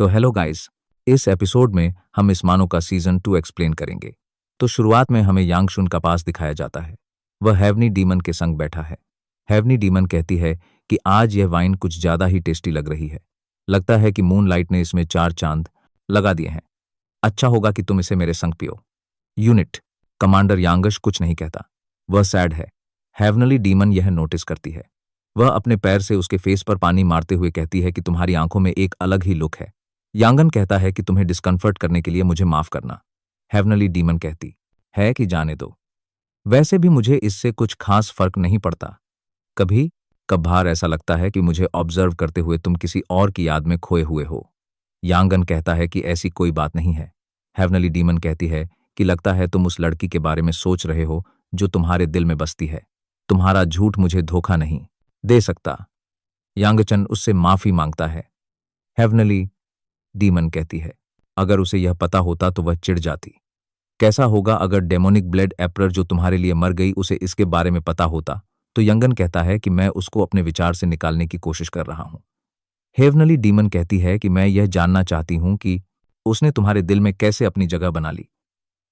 तो hello guys, इस episode में हम इस मानो का सीजन 2 एक्सप्लेन करेंगे। तो शुरुआत में हमें यांगशुन का पास दिखाया जाता है। वह हेवनी डीमन के संग बैठा है। हेवनी डीमन कहती है कि आज यह वाइन कुछ ज्यादा ही टेस्टी लग रही है। लगता है कि मूनलाइट ने इसमें 4 चांद लगा दिए हैं। अच्छा होगा कि तुम इसे मेरे संग पियो। यूनिट कमांडर यांगश कुछ नहीं कहता। वह सैड है। हेवनली डीमन यह नोटिस करती है। वह अपने पैर से उसके फेस पर पानी मारते हुए कहती है कि तुम्हारी आंखों में एक अलग ही लुक है। यांगन कहता है कि तुम्हें डिस्कम्फर्ट करने के लिए मुझे माफ करना। हेवनली डीमन कहती है कि जाने दो, वैसे भी मुझे इससे कुछ खास फर्क नहीं पड़ता। कभी कभार ऐसा लगता है कि मुझे ऑब्जर्व करते हुए तुम किसी और की याद में खोए हुए हो। यांगन कहता है कि ऐसी कोई बात नहीं है। हेवनली डीमन कहती है कि लगता है तुम उस लड़की के बारे में सोच रहे हो जो तुम्हारे दिल में बसती है। तुम्हारा झूठ मुझे धोखा नहीं दे सकता। यांगचन उससे माफी मांगता है। हेवनली डीमन कहती है अगर उसे यह पता होता तो वह चिढ़ जाती। कैसा होगा अगर डेमोनिक ब्लेड एप्रर जो तुम्हारे लिए मर गई उसे इसके बारे में पता होता। तो यंगन कहता है कि मैं उसको अपने विचार से निकालने की कोशिश कर रहा हूं। हेवनली डीमन कहती है कि मैं यह जानना चाहती हूं कि उसने तुम्हारे दिल में कैसे अपनी जगह बना ली।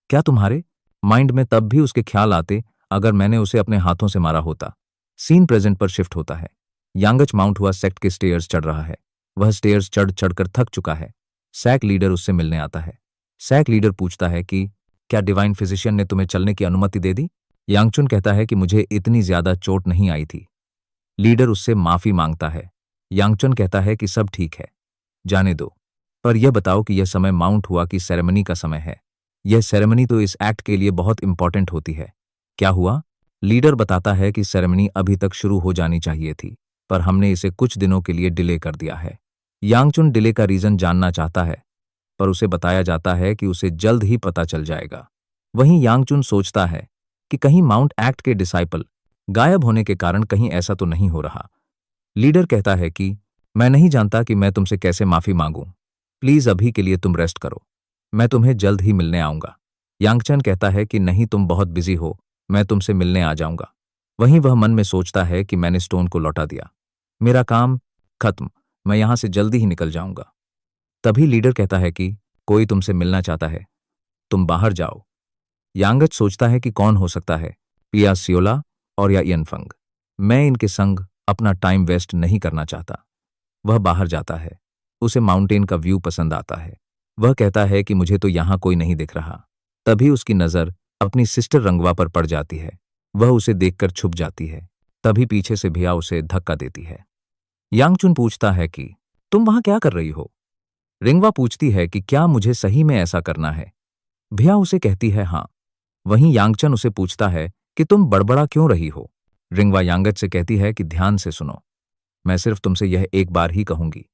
क्या तुम्हारे माइंड में तब भी उसके ख्याल आते अगर मैंने उसे अपने हाथों से मारा होता। सीन प्रेजेंट पर शिफ्ट होता है। यांगच माउंट हुआ सेक्ट के स्टेयर्स चढ़ रहा है। वह स्टेयर्स चढ़ चढ़कर थक चुका है। सैक लीडर उससे मिलने आता है। सैक लीडर पूछता है कि क्या डिवाइन फिजिशियन ने तुम्हें चलने की अनुमति दे दी। यांगचुन कहता है कि मुझे इतनी ज्यादा चोट नहीं आई थी। लीडर उससे माफी मांगता है। यांगचुन कहता है कि सब ठीक है, जाने दो, पर यह बताओ कि यह समय माउंट हुआ की सेरेमनी का समय है। यह सेरेमनी तो इस एक्ट के लिए बहुत इंपॉर्टेंट होती है। क्या हुआ। लीडर बताता है कि सेरेमनी अभी तक शुरू हो जानी चाहिए थी, पर हमने इसे कुछ दिनों के लिए डिले कर दिया है। यांगचुन डिले का रीजन जानना चाहता है, पर उसे बताया जाता है कि उसे जल्द ही पता चल जाएगा। वहीं यांगचुन सोचता है कि कहीं माउंट एक्ट के डिसाइपल गायब होने के कारण कहीं ऐसा तो नहीं हो रहा। लीडर कहता है कि मैं नहीं जानता कि मैं तुमसे कैसे माफी मांगूं। प्लीज अभी के लिए तुम रेस्ट करो, मैं तुम्हें जल्द ही मिलने आऊंगा। यांगचन कहता है कि नहीं, तुम बहुत बिजी हो, मैं तुमसे मिलने आ जाऊंगा। वहीं वह मन में सोचता है कि मैंने स्टोन को लौटा दिया, मेरा काम खत्म, मैं यहां से जल्दी ही निकल जाऊंगा। तभी लीडर कहता है कि कोई तुमसे मिलना चाहता है, तुम बाहर जाओ। यांगच सोचता है कि कौन हो सकता है, पिया सियोला और या इयनफंग। मैं इनके संग अपना टाइम वेस्ट नहीं करना चाहता। वह बाहर जाता है। उसे माउंटेन का व्यू पसंद आता है। वह कहता है कि मुझे तो यहां कोई नहीं दिख रहा। तभी उसकी नजर अपनी सिस्टर रंगवा पर पड़ जाती है। वह उसे देखकर छुप जाती है। तभी पीछे से भिया उसे धक्का देती है। यांगचुन पूछता है कि तुम वहां क्या कर रही हो। रिंगवा पूछती है कि क्या मुझे सही में ऐसा करना है। भिया उसे कहती है हाँ। वहीं यांगचन उसे पूछता है कि तुम बड़बड़ा क्यों रही हो। रिंगवा यांगच से कहती है कि ध्यान से सुनो, मैं सिर्फ तुमसे यह एक बार ही कहूंगी।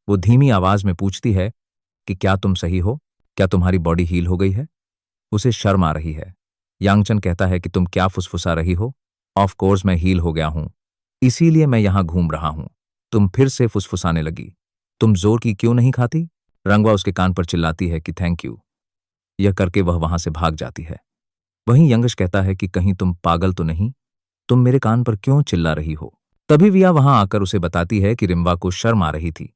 वो धीमी आवाज में पूछती है कि क्या तुम सही हो, क्या तुम्हारी बॉडी हील हो गई है। उसे शर्म आ रही है। यांगचन कहता है कि तुम क्या फुसफुसा रही हो। ऑफ कोर्स मैं हील हो गया हूं, इसीलिए मैं यहां घूम रहा हूं। तुम फिर से फुसफुसाने लगी, तुम जोर की क्यों नहीं खाती। रंगवा उसके कान पर चिल्लाती है कि थैंक यू। यह करके वह वहां से भाग जाती है। वहीं यंगश कहता है कि कहीं तुम पागल तो नहीं, तुम मेरे कान पर क्यों चिल्ला रही हो। तभी विया वहां आकर उसे बताती है कि रिम्बा को शर्म आ रही थी।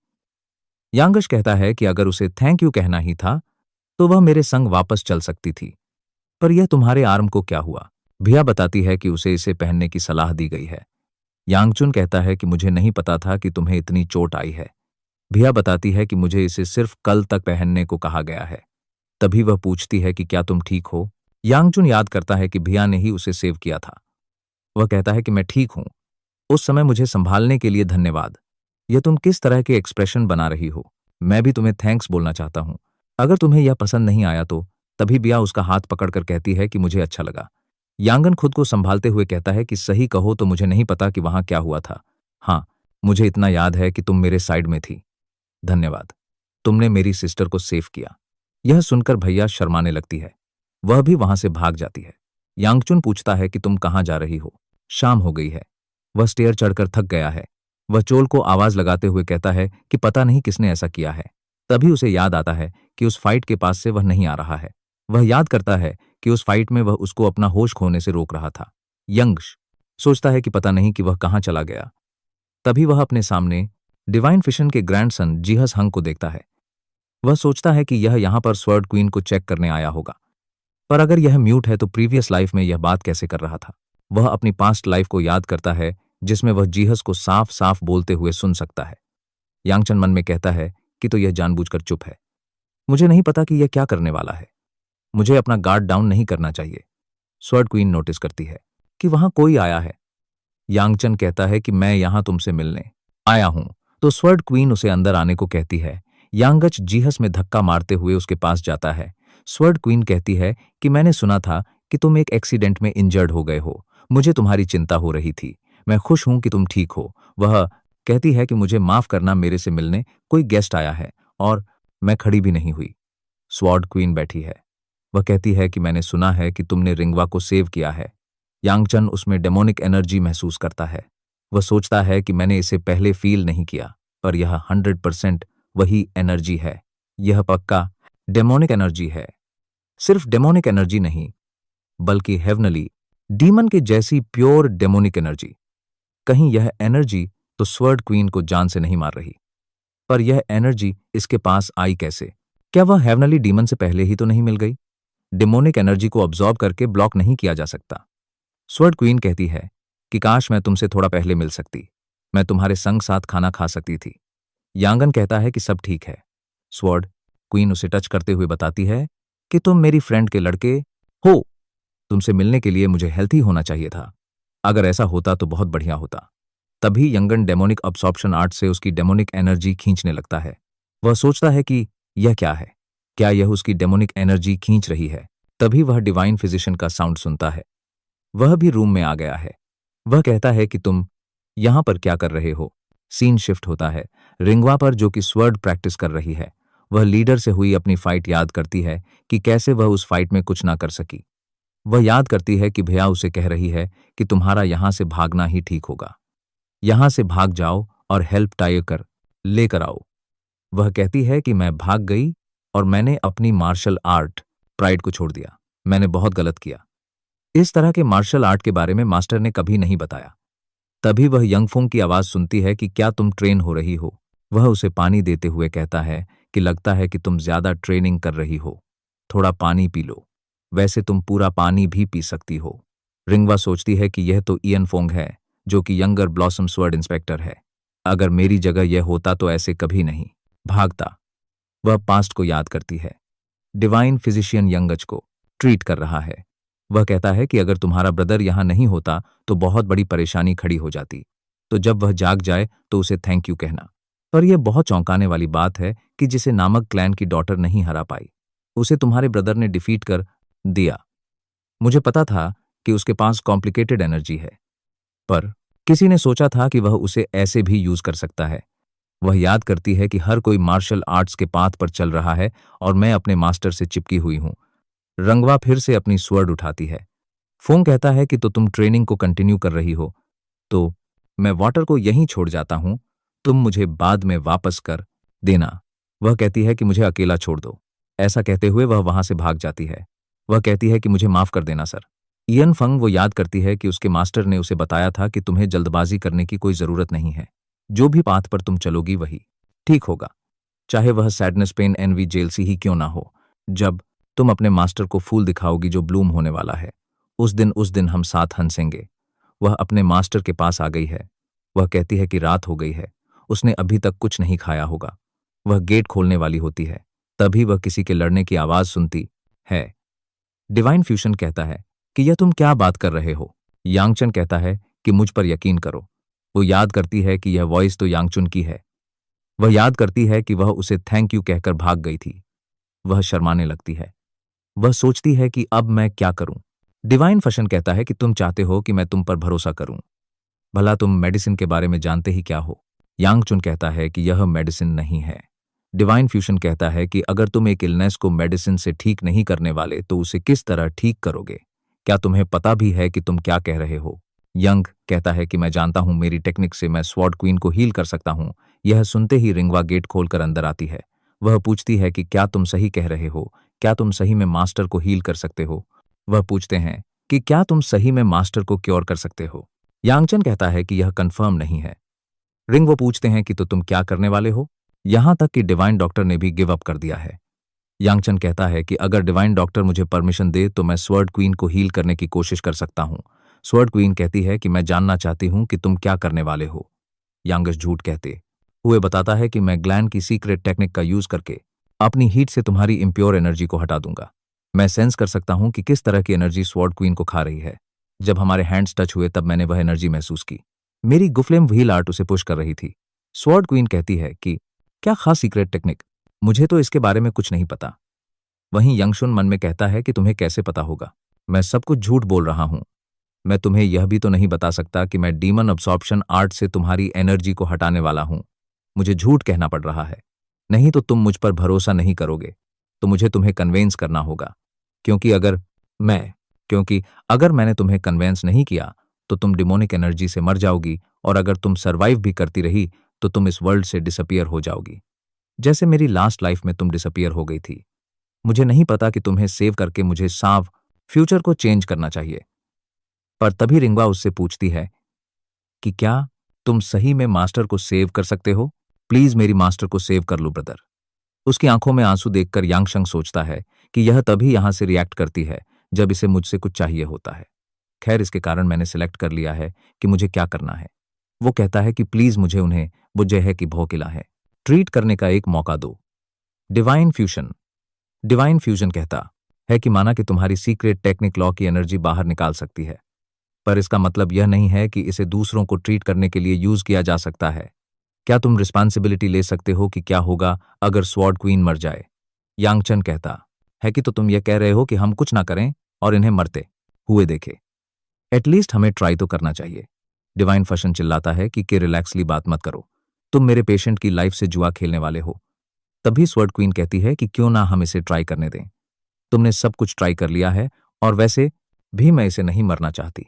यांगश कहता है कि अगर उसे थैंक यू कहना ही था तो वह मेरे संग वापस चल सकती थी, पर यह तुम्हारे आर्म को क्या हुआ। भिया बताती है कि उसे इसे पहनने की सलाह दी गई है। यांगचुन कहता है कि मुझे नहीं पता था कि तुम्हें इतनी चोट आई है। भिया बताती है कि मुझे इसे सिर्फ कल तक पहनने को कहा गया है। तभी वह पूछती है कि क्या तुम ठीक हो। यांगचुन याद करता है कि भिया ने ही उसे सेव किया था। वह कहता है कि मैं ठीक हूं, उस समय मुझे संभालने के लिए धन्यवाद। यह तुम किस तरह के एक्सप्रेशन बना रही हो, मैं भी तुम्हें थैंक्स बोलना चाहता हूं। अगर तुम्हें यह पसंद नहीं आया तो। तभी बिया उसका हाथ पकड़कर कहती है कि मुझे अच्छा लगा। यांगन खुद को संभालते हुए कहता है कि सही कहो तो मुझे नहीं पता कि वहां क्या हुआ था। हाँ, मुझे इतना याद है कि तुम मेरे साइड में थी। धन्यवाद, तुमने मेरी सिस्टर को सेव किया। यह सुनकर भैया शर्माने लगती है। वह भी वहां से भाग जाती है। यांगचुन पूछता है कि तुम कहां जा रही हो। शाम हो गई है। वह स्टेयर चढ़कर थक गया है। वह चोल को आवाज लगाते हुए कहता है कि पता नहीं किसने ऐसा किया है। तभी उसे याद आता है कि उस फाइट के पास से वह नहीं आ रहा है। वह याद करता है कि उस फाइट में वह उसको अपना होश खोने से रोक रहा था। यंग्श सोचता है कि पता नहीं कि वह कहां चला गया। तभी वह अपने सामने डिवाइन फिशन के ग्रैंडसन जीहस हंग को देखता है। वह सोचता है कि यह यहाँ पर स्वर्ड क्वीन को चेक करने आया होगा, पर अगर यह म्यूट है तो प्रीवियस लाइफ में यह बात कैसे कर रहा था। वह अपनी पास्ट लाइफ को याद करता है जिसमें वह जीहस को साफ साफ बोलते हुए सुन सकता है। यांगचन मन में कहता है कि तो यह जानबूझकर चुप है। मुझे नहीं पता कि यह क्या करने वाला है। मुझे अपना गार्ड डाउन नहीं करना चाहिए। स्वर्ड क्वीन नोटिस करती है कि वहां कोई आया है। यांगचन कहता है कि मैं यहां तुमसे मिलने आया हूं, तो स्वर्ड क्वीन उसे अंदर आने को कहती है। यांगच जीहस में धक्का मारते हुए उसके पास जाता है। स्वर्ड क्वीन कहती है कि मैंने सुना था कि तुम एक एक्सीडेंट में इंजर्ड हो गए हो। मुझे तुम्हारी चिंता हो रही थी। मैं खुश हूं कि तुम ठीक हो। वह कहती है कि मुझे माफ करना, मेरे से मिलने कोई गेस्ट आया है और मैं खड़ी भी नहीं हुई। स्वॉर्ड क्वीन बैठी है। वह कहती है कि मैंने सुना है कि तुमने रिंगवा को सेव किया है। यांगचन उसमें डेमोनिक एनर्जी महसूस करता है। वह सोचता है कि मैंने इसे पहले फील नहीं किया, पर यह 100% वही एनर्जी है। यह पक्का डेमोनिक एनर्जी है। सिर्फ डेमोनिक एनर्जी नहीं, बल्कि हेवनली डीमन के जैसी प्योर डेमोनिक एनर्जी। कहीं यह एनर्जी तो स्वर्ड क्वीन को जान से नहीं मार रही, पर यह एनर्जी इसके पास आई कैसे? क्या वह हेवनली डीमन से पहले ही तो नहीं मिल गई? डेमोनिक एनर्जी को अब्सॉर्ब करके ब्लॉक नहीं किया जा सकता। स्वर्ड क्वीन कहती है कि काश मैं तुमसे थोड़ा पहले मिल सकती। मैं तुम्हारे संग साथ खाना खा सकती थी। यांगन कहता है कि सब ठीक है। स्वर्ड क्वीन उसे टच करते हुए बताती है कि तुम मेरी फ्रेंड के लड़के हो। तुमसे मिलने के लिए मुझे हेल्थी होना चाहिए था। अगर ऐसा होता तो बहुत बढ़िया होता। तभी यंगन डेमोनिक अब्सॉर्प्शन आर्ट से उसकी डेमोनिक एनर्जी खींचने लगता है। वह सोचता है कि यह क्या है? क्या यह उसकी डेमोनिक एनर्जी खींच रही है? तभी वह डिवाइन फिजिशियन का साउंड सुनता है। वह भी रूम में आ गया है। वह कहता है कि तुम यहां पर क्या कर रहे हो? सीन शिफ्ट होता है रिंगवा पर, जो कि स्वर्ड प्रैक्टिस कर रही है। वह लीडर से हुई अपनी फाइट याद करती है कि कैसे वह उस फाइट में कुछ ना कर सकी। वह याद करती है कि भैया उसे कह रही है कि तुम्हारा यहां से भागना ही ठीक होगा। यहां से भाग जाओ और हेल्प टाइप कर लेकर आओ। वह कहती है कि मैं भाग गई और मैंने अपनी मार्शल आर्ट प्राइड को छोड़ दिया। मैंने बहुत गलत किया। इस तरह के मार्शल आर्ट के बारे में मास्टर ने कभी नहीं बताया। तभी वह यंगफोंग की आवाज सुनती है कि क्या तुम ट्रेन हो रही हो? वह उसे पानी देते हुए कहता है कि लगता है कि तुम ज्यादा ट्रेनिंग कर रही हो। थोड़ा पानी पी लो। वैसे तुम पूरा पानी भी पी सकती हो। रिंगवा सोचती है कि यह तो इयन फोंग है, जो कि यंगर ब्लॉसम स्वर्ड इंस्पेक्टर है। अगर मेरी जगह यह होता तो ऐसे कभी नहीं भागता। वह पास्ट को याद करती है। डिवाइन फिजिशियन यंगच को ट्रीट कर रहा है। वह कहता है कि अगर तुम्हारा ब्रदर यहां नहीं होता तो बहुत बड़ी परेशानी खड़ी हो जाती। तो जब वह जाग जाए तो उसे थैंक यू कहना। पर यह बहुत चौंकाने वाली बात है कि जिसे नामक क्लैन की डॉटर नहीं हरा पाई, उसे तुम्हारे ब्रदर ने डिफीट कर दिया। मुझे पता था कि उसके पास कॉम्प्लिकेटेड एनर्जी है, पर किसी ने सोचा था कि वह उसे ऐसे भी यूज कर सकता है। वह याद करती है कि हर कोई मार्शल आर्ट्स के पाथ पर चल रहा है और मैं अपने मास्टर से चिपकी हुई हूं। रंगवा फिर से अपनी स्वर्ड उठाती है। फोंग कहता है कि तो तुम ट्रेनिंग को कंटिन्यू कर रही हो, तो मैं वाटर को यहीं छोड़ जाता हूं। तुम मुझे बाद में वापस कर देना। वह कहती है कि मुझे अकेला छोड़ दो। ऐसा कहते हुए वह वहां से भाग जाती है। वह कहती है कि मुझे माफ कर देना सर। इयन फंग वो याद करती है कि उसके मास्टर ने उसे बताया था कि तुम्हें जल्दबाजी करने की कोई जरूरत नहीं है। जो भी पाथ पर तुम चलोगी वही ठीक होगा, चाहे वह सैडनेस, पेन, एनवी, जेलसी ही क्यों ना हो। जब तुम अपने मास्टर को फूल दिखाओगी जो ब्लूम होने वाला है, उस दिन हम साथ हंसेंगे। वह अपने मास्टर के पास आ गई है। वह कहती है कि रात हो गई है। उसने अभी तक कुछ नहीं खाया होगा। वह गेट खोलने वाली होती है। तभी वह किसी के लड़ने की आवाज सुनती है। डिवाइन फ्यूशन कहता है कि यह तुम क्या बात कर रहे हो? यांगचन कहता है कि मुझ पर यकीन करो। वो याद करती है कि यह वॉइस तो यांगचुन की है। वह याद करती है कि वह उसे थैंक यू कहकर भाग गई थी। वह शर्माने लगती है। वह सोचती है कि अब मैं क्या करूं? डिवाइन फशन कहता है कि तुम चाहते हो कि मैं तुम पर भरोसा करूं। भला तुम मेडिसिन के बारे में जानते ही क्या हो? यांगचुन कहता है कि यह मेडिसिन नहीं है। डिवाइन फ्यूशन कहता है कि अगर तुम एक इलनेस को मेडिसिन से ठीक नहीं करने वाले तो उसे किस तरह ठीक करोगे? क्या तुम्हें पता भी है कि तुम क्या कह रहे हो? यंग कहता है कि मैं जानता हूं, मेरी टेक्निक से मैं स्वॉर्ड क्वीन को हील कर सकता हूं। यह सुनते ही रिंगवा गेट खोलकर अंदर आती है। वह पूछती है कि क्या तुम सही कह रहे हो? क्या तुम सही में मास्टर को हील कर सकते हो? वह पूछते हैं कि क्या तुम सही में मास्टर को क्योर कर सकते हो? यांगचन कहता है कि यह कंफर्म नहीं है। रिंग वो पूछते हैं कि तो तुम क्या करने वाले हो? यहां तक कि डिवाइन डॉक्टर ने भी गिव अप कर दिया है। यांगचन कहता है कि अगर डिवाइन डॉक्टर मुझे परमिशन दे तो मैं स्वर्ड क्वीन को हील करने की कोशिश कर सकता हूं। स्वर्ड क्वीन कहती है कि मैं जानना चाहती हूं कि तुम क्या करने वाले हो। यांगस झूठ कहते हुए बताता है कि मैं ग्लैन की सीक्रेट टेक्निक का यूज करके अपनी हीट से तुम्हारी इम्प्योर एनर्जी को हटा दूंगा। मैं सेंस कर सकता हूं कि किस तरह की एनर्जी स्वॉर्ड क्वीन को खा रही है। जब हमारे हैंड्स टच हुए तब मैंने वह एनर्जी महसूस की। मेरी गुफ्लेम व्हील आर्ट उसे पुश कर रही थी। स्वॉर्ड क्वीन कहती है कि क्या खास सीक्रेट टेक्निक, मुझे तो इसके बारे में कुछ नहीं पता। वहीं यंगशुन मन में कहता है कि तुम्हें कैसे पता होगा, मैं सब कुछ झूठ बोल रहा हूं। मैं तुम्हें यह भी तो नहीं बता सकता कि मैं डीमन अब्सॉर्प्शन आर्ट से तुम्हारी एनर्जी को हटाने वाला हूं। मुझे झूठ कहना पड़ रहा है, नहीं तो तुम मुझ पर भरोसा नहीं करोगे। तो मुझे तुम्हें कन्वेंस करना होगा, क्योंकि अगर मैंने तुम्हें कन्वेंस नहीं किया तो तुम डिमोनिक एनर्जी से मर जाओगी, और अगर तुम सर्वाइव भी करती रही तो तुम इस वर्ल्ड से डिसअपियर हो जाओगी, जैसे मेरी लास्ट लाइफ में तुम डिसअपियर हो गई थी। मुझे नहीं पता कि तुम्हें सेव करके मुझे साफ फ्यूचर को चेंज करना चाहिए। पर तभी रिंगवा उससे पूछती है कि क्या तुम सही में मास्टर को सेव कर सकते हो? प्लीज मेरी मास्टर को सेव कर लो ब्रदर। उसकी आंखों में आंसू देखकर यांगशंग सोचता है कि यह तभी यहां से रिएक्ट करती है जब इसे मुझसे कुछ चाहिए होता है। खैर, इसके कारण मैंने सिलेक्ट कर लिया है कि मुझे क्या करना है। वो कहता है कि प्लीज मुझे उन्हें बुझे है कि भौकिला है, ट्रीट करने का एक मौका दो। डिवाइन फ्यूजन कहता है कि माना कि तुम्हारी सीक्रेट टेक्निक लॉ की एनर्जी बाहर निकाल सकती है, पर इसका मतलब यह नहीं है कि इसे दूसरों को ट्रीट करने के लिए यूज किया जा सकता है। क्या तुम रिस्पॉन्सिबिलिटी ले सकते हो कि क्या होगा अगर स्वॉर्ड क्वीन मर जाए? यांगचन कहता है कि तो तुम यह कह रहे हो कि हम कुछ ना करें और इन्हें मरते हुए देखे। एटलीस्ट हमें ट्राई तो करना चाहिए। डिवाइन फशन चिल्लाता है कि रिलैक्सली बात मत करो, तुम मेरे पेशेंट की लाइफ से जुआ खेलने वाले हो। तभी स्वॉर्ड क्वीन कहती है कि क्यों ना हम इसे ट्राई करने दें। तुमने सब कुछ ट्राई कर लिया है, और वैसे भी मैं इसे नहीं मरना चाहती।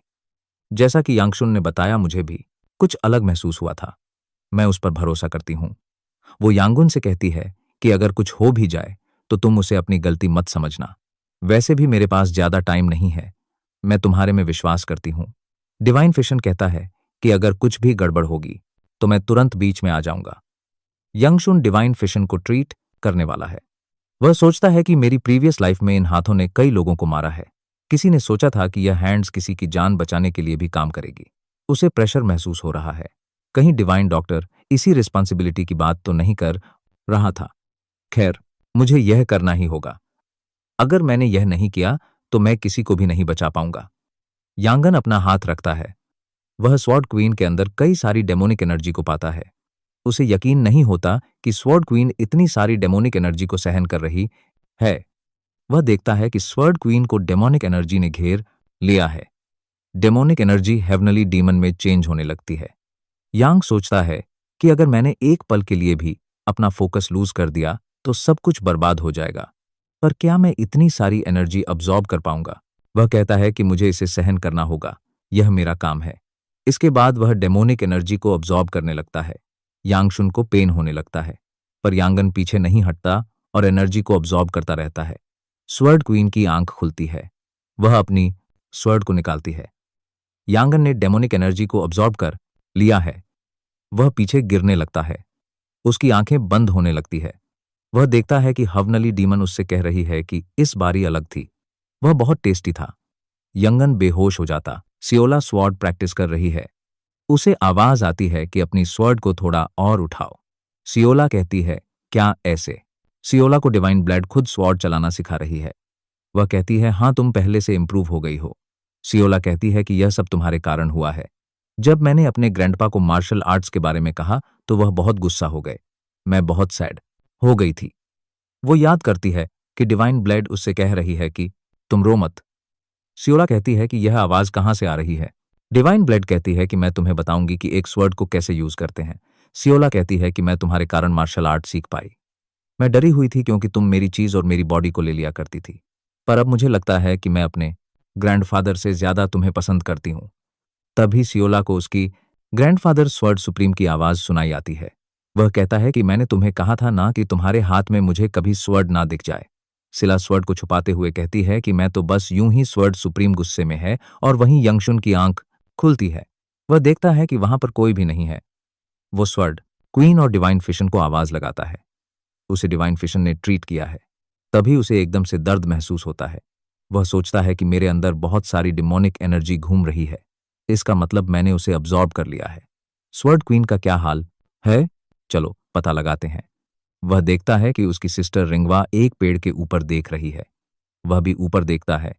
जैसा कि यांगशुन ने बताया, मुझे भी कुछ अलग महसूस हुआ था। मैं उस पर भरोसा करती हूं। वो यांगुन से कहती है कि अगर कुछ हो भी जाए तो तुम उसे अपनी गलती मत समझना। वैसे भी मेरे पास ज्यादा टाइम नहीं है, मैं तुम्हारे में विश्वास करती हूं। डिवाइन फिशन कहता है कि अगर कुछ भी गड़बड़ होगी तो मैं तुरंत बीच में आ जाऊंगा। यंगशुन डिवाइन फिशन को ट्रीट करने वाला है। वह सोचता है कि मेरी प्रीवियस लाइफ में इन हाथों ने कई लोगों को मारा है। किसी ने सोचा था कि यह हैंड्स किसी की जान बचाने के लिए भी काम करेगी। उसे प्रेशर महसूस हो रहा है, कहीं डिवाइन डॉक्टर इसी रिस्पॉन्सिबिलिटी की बात तो नहीं कर रहा था। खैर, मुझे यह करना ही होगा। अगर मैंने यह नहीं किया तो मैं किसी को भी नहीं बचा पाऊंगा। यांगन अपना हाथ रखता है। वह स्वॉर्ड क्वीन के अंदर कई सारी डेमोनिक एनर्जी को पाता है। उसे यकीन नहीं होता कि स्वॉर्ड क्वीन इतनी सारी डेमोनिक एनर्जी को सहन कर रही है। वह देखता है कि स्वॉर्ड क्वीन को डेमोनिक एनर्जी ने घेर लिया है। डेमोनिक एनर्जी हेवनली डीमन में चेंज होने लगती है। यांग सोचता है कि अगर मैंने एक पल के लिए भी अपना फोकस लूज कर दिया तो सब कुछ बर्बाद हो जाएगा। पर क्या मैं इतनी सारी एनर्जी अब्सॉर्ब कर पाऊंगा? वह कहता है कि मुझे इसे सहन करना होगा, यह मेरा काम है। इसके बाद वह डेमोनिक एनर्जी को अब्सॉर्ब करने लगता है। यांगशुन को पेन होने लगता है, पर यांगन पीछे नहीं हटता और एनर्जी को अब्सॉर्ब करता रहता है। स्वर्ड क्वीन की आंख खुलती है। वह अपनी स्वर्ड को निकालती है। यांगन ने डेमोनिक एनर्जी को अब्सॉर्ब कर लिया है। वह पीछे गिरने लगता है। उसकी आंखें बंद होने लगती है। वह देखता है कि हवनली डीमन उससे कह रही है कि इस बारी अलग थी, वह बहुत टेस्टी था। यंगन बेहोश हो जाता। सियोला स्वॉर्ड प्रैक्टिस कर रही है। उसे आवाज आती है कि अपनी स्वॉर्ड को थोड़ा और उठाओ। सियोला कहती है, क्या ऐसे? सियोला को डिवाइन ब्लड खुद स्वॉर्ड चलाना सिखा रही है। वह कहती है, हाँ, तुम पहले से इंप्रूव हो गई हो। सियोला कहती है कि यह सब तुम्हारे कारण हुआ है। जब मैंने अपने ग्रैंडपा को मार्शल आर्ट्स के बारे में कहा तो वह बहुत गुस्सा हो गए। मैं बहुत सैड हो गई थी। वो याद करती है कि डिवाइन ब्लड उससे कह रही है कि तुम रो मत। सियोला कहती है कि यह आवाज कहां से आ रही है? डिवाइन ब्लड कहती है कि मैं तुम्हें बताऊंगी कि एक स्वर्ड को कैसे यूज करते हैं। सियोला कहती है कि मैं तुम्हारे कारण मार्शल आर्ट सीख पाई। मैं डरी हुई थी क्योंकि तुम मेरी चीज और मेरी बॉडी को ले लिया करती थी, पर अब मुझे लगता है कि मैं अपने ग्रैंडफादर से ज्यादा तुम्हें पसंद करती हूं। तभी सियोला को उसकी ग्रैंडफादर स्वर्ड सुप्रीम की आवाज सुनाई आती है। वह कहता है कि मैंने तुम्हें कहा था ना कि तुम्हारे हाथ में मुझे कभी स्वर्ड ना दिख जाए। सिला स्वर्ड को छुपाते हुए कहती है कि मैं तो बस यूं ही स्वर्ड सुप्रीम गुस्से में है। और वहीं यंगशुन की आंख खुलती है। वह देखता है कि वहां पर कोई भी नहीं है। वो स्वर्ड क्वीन और डिवाइन फिशन को आवाज लगाता है। उसे डिवाइन फिशन ने ट्रीट किया है। तभी उसे एकदम से दर्द महसूस होता है। वह सोचता है कि मेरे अंदर बहुत सारी डिमोनिक एनर्जी घूम रही है। इसका मतलब मैंने उसे अब्जॉर्ब कर लिया है। स्वर्ड क्वीन का क्या हाल है? चलो पता लगाते हैं। वह देखता है कि उसकी सिस्टर रिंगवा एक पेड़ के ऊपर देख रही है। वह भी ऊपर देखता है।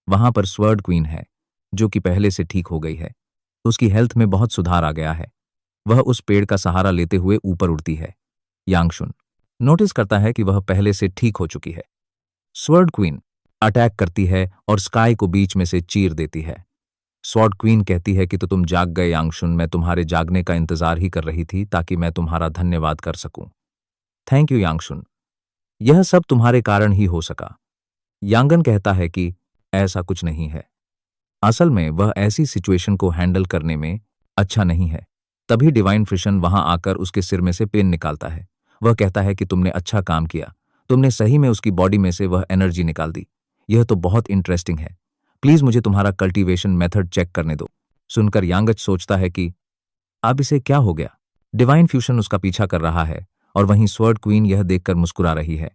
वहां पर स्वर्ड क्वीन है, जो कि पहले से ठीक हो गई है। उसकी हेल्थ में बहुत सुधार आ गया है। वह उस पेड़ का सहारा लेते हुए ऊपर उड़ती है। यांगशुन नोटिस करता है कि वह पहले से ठीक हो चुकी है। स्वर्ड क्वीन अटैक करती है और स्काई को बीच में से चीर देती है। स्वॉर्ड क्वीन कहती है कि तो तुम जाग गए यांगशुन, मैं तुम्हारे जागने का इंतजार ही कर रही थी ताकि मैं तुम्हारा धन्यवाद कर सकूं। थैंक यू यांगशुन, यह सब तुम्हारे कारण ही हो सका। यांगन कहता है कि ऐसा कुछ नहीं है। असल में वह ऐसी सिचुएशन को हैंडल करने में अच्छा नहीं है। तभी डिवाइन फिशन वहां आकर उसके सिर में से पेन निकालता है। वह कहता है कि तुमने अच्छा काम किया, तुमने सही में उसकी बॉडी में से वह एनर्जी निकाल दी। यह तो बहुत इंटरेस्टिंग है। प्लीज मुझे तुम्हारा कल्टीवेशन मेथड चेक करने दो। सुनकर यांगच सोचता है कि अब इसे क्या हो गया। डिवाइन फ्यूशन उसका पीछा कर रहा है और वहीं स्वर्ड क्वीन यह देखकर मुस्कुरा रही है।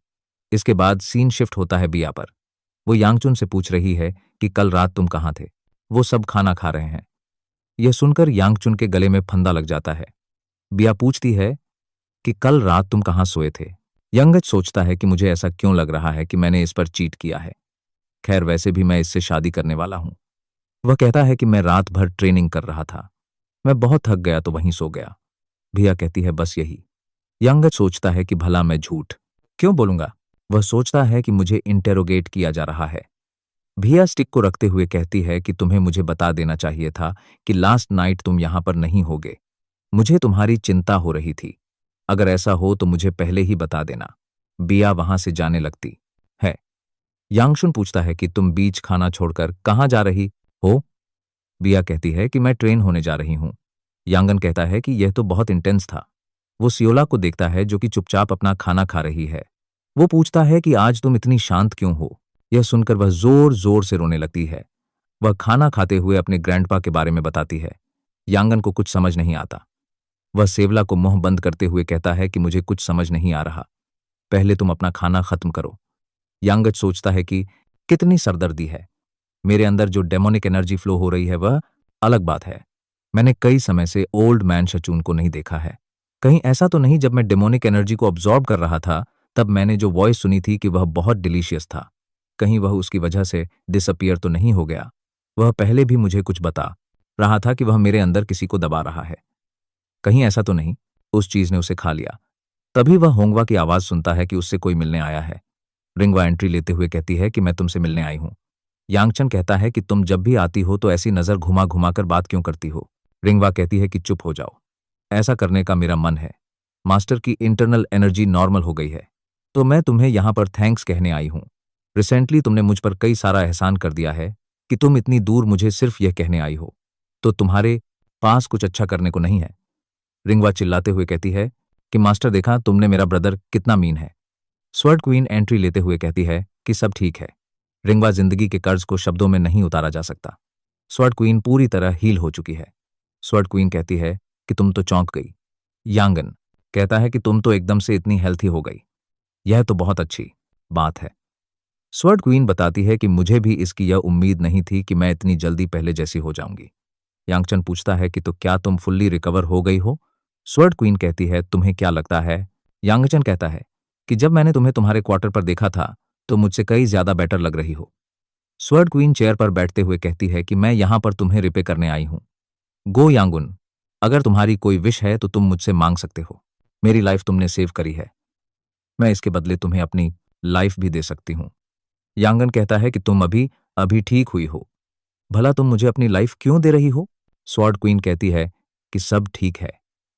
इसके बाद सीन शिफ्ट होता है बिया पर। वो यांगचुन से पूछ रही है कि कल रात तुम कहाँ थे। वो सब खाना खा रहे हैं। यह सुनकर यांगचुन के गले में फंदा लग जाता है। बिया पूछती है कि कल रात तुम कहाँ सोए थे। यंगच सोचता है कि मुझे ऐसा क्यों लग रहा है कि मैंने इस पर चीट किया है। खैर वैसे भी मैं इससे शादी करने वाला हूं। वह कहता है कि मैं रात भर ट्रेनिंग कर रहा था, मैं बहुत थक गया तो वहीं सो गया। भिया कहती है बस यही। यंगच सोचता है कि भला मैं झूठ क्यों बोलूंगा। वह सोचता है कि मुझे इंटेरोगेट किया जा रहा है। भिया स्टिक को रखते हुए कहती है कि तुम्हें मुझे बता देना चाहिए था कि लास्ट नाइट तुम यहां पर नहीं होगे। मुझे तुम्हारी चिंता हो रही थी। अगर ऐसा हो तो मुझे पहले ही बता देना। बिया वहां से जाने लगती है। यांगशुन पूछता है कि तुम बीच खाना छोड़कर कहाँ जा रही हो। बिया कहती है कि मैं ट्रेन होने जा रही हूं। यांगन कहता है कि यह तो बहुत इंटेंस था। वो सियोला को देखता है जो कि चुपचाप अपना खाना खा रही है। वो पूछता है कि आज तुम इतनी शांत क्यों हो। यह सुनकर वह जोर जोर से रोने लगती है। वह खाना खाते हुए अपने ग्रैंडपा के बारे में बताती है। यांगन को कुछ समझ नहीं आता। वह सेवला को मुंह बंद करते हुए कहता है कि मुझे कुछ समझ नहीं आ रहा, पहले तुम अपना खाना खत्म करो। यांगच सोचता है कि कितनी सरदर्दी है। मेरे अंदर जो डेमोनिक एनर्जी फ्लो हो रही है वह अलग बात है। मैंने कई समय से ओल्ड मैन शचून को नहीं देखा है। कहीं ऐसा तो नहीं जब मैं डेमोनिक एनर्जी को ऑब्जॉर्ब कर रहा था तब मैंने जो वॉइस सुनी थी कि वह बहुत डिलीशियस था। कहीं वह उसकी वजह से डिसअपियर तो नहीं हो गया। वह पहले भी मुझे कुछ बता रहा था कि वह मेरे अंदर किसी को दबा रहा है। कहीं ऐसा तो नहीं उस चीज ने उसे खा लिया। तभी वह होंगवा की आवाज सुनता है कि उससे कोई मिलने आया है। रिंगवा एंट्री लेते हुए कहती है कि मैं तुमसे मिलने आई हूं। यांगचन कहता है कि तुम जब भी आती हो तो ऐसी नजर घुमा घुमा कर बात क्यों करती हो। रिंगवा कहती है कि चुप हो जाओ, ऐसा करने का मेरा मन है। मास्टर की इंटरनल एनर्जी नॉर्मल हो गई है तो मैं तुम्हें यहां पर थैंक्स कहने आई हूं। रिसेंटली तुमने मुझ पर कई सारा एहसान कर दिया है कि तुम इतनी दूर मुझे सिर्फ यह कहने आई हो, तो तुम्हारे पास कुछ अच्छा करने को नहीं है। रिंगवा चिल्लाते हुए कहती है कि मास्टर देखा तुमने मेरा ब्रदर कितना मीन है। स्वर्ड क्वीन एंट्री लेते हुए कहती है कि सब ठीक है। रिंगवा जिंदगी के कर्ज को शब्दों में नहीं उतारा जा सकता। स्वर्ड क्वीन पूरी तरह हील हो चुकी है। स्वर्ड क्वीन कहती है कि तुम तो चौंक गई। यांगन कहता है कि तुम तो एकदम से इतनी हेल्थी हो गई, यह तो बहुत अच्छी बात है। स्वर्ड क्वीन बताती है कि मुझे भी इसकी यह उम्मीद नहीं थी कि मैं इतनी जल्दी पहले जैसी हो जाऊंगी। यांगचन पूछता है कि तो क्या तुम फुल्ली रिकवर हो गई हो। स्वर्ड क्वीन कहती है तुम्हें क्या लगता है। यांगचन कहता है कि जब मैंने तुम्हें तुम्हारे क्वार्टर पर देखा था तो मुझसे कई ज्यादा बेटर लग रही हो। स्वर्ड क्वीन चेयर पर बैठते हुए कहती है कि मैं यहां पर तुम्हें रिपे करने आई हूं। गो यांगुन, अगर तुम्हारी कोई विश है तो तुम मुझसे मांग सकते हो। मेरी लाइफ तुमने सेव करी है, मैं इसके बदले तुम्हें अपनी लाइफ भी दे सकती हूं। यांगन कहता है कि तुम अभी अभी ठीक हुई हो, भला तुम मुझे अपनी लाइफ क्यों दे रही हो। स्वॉर्ड क्वीन कहती है कि सब ठीक है,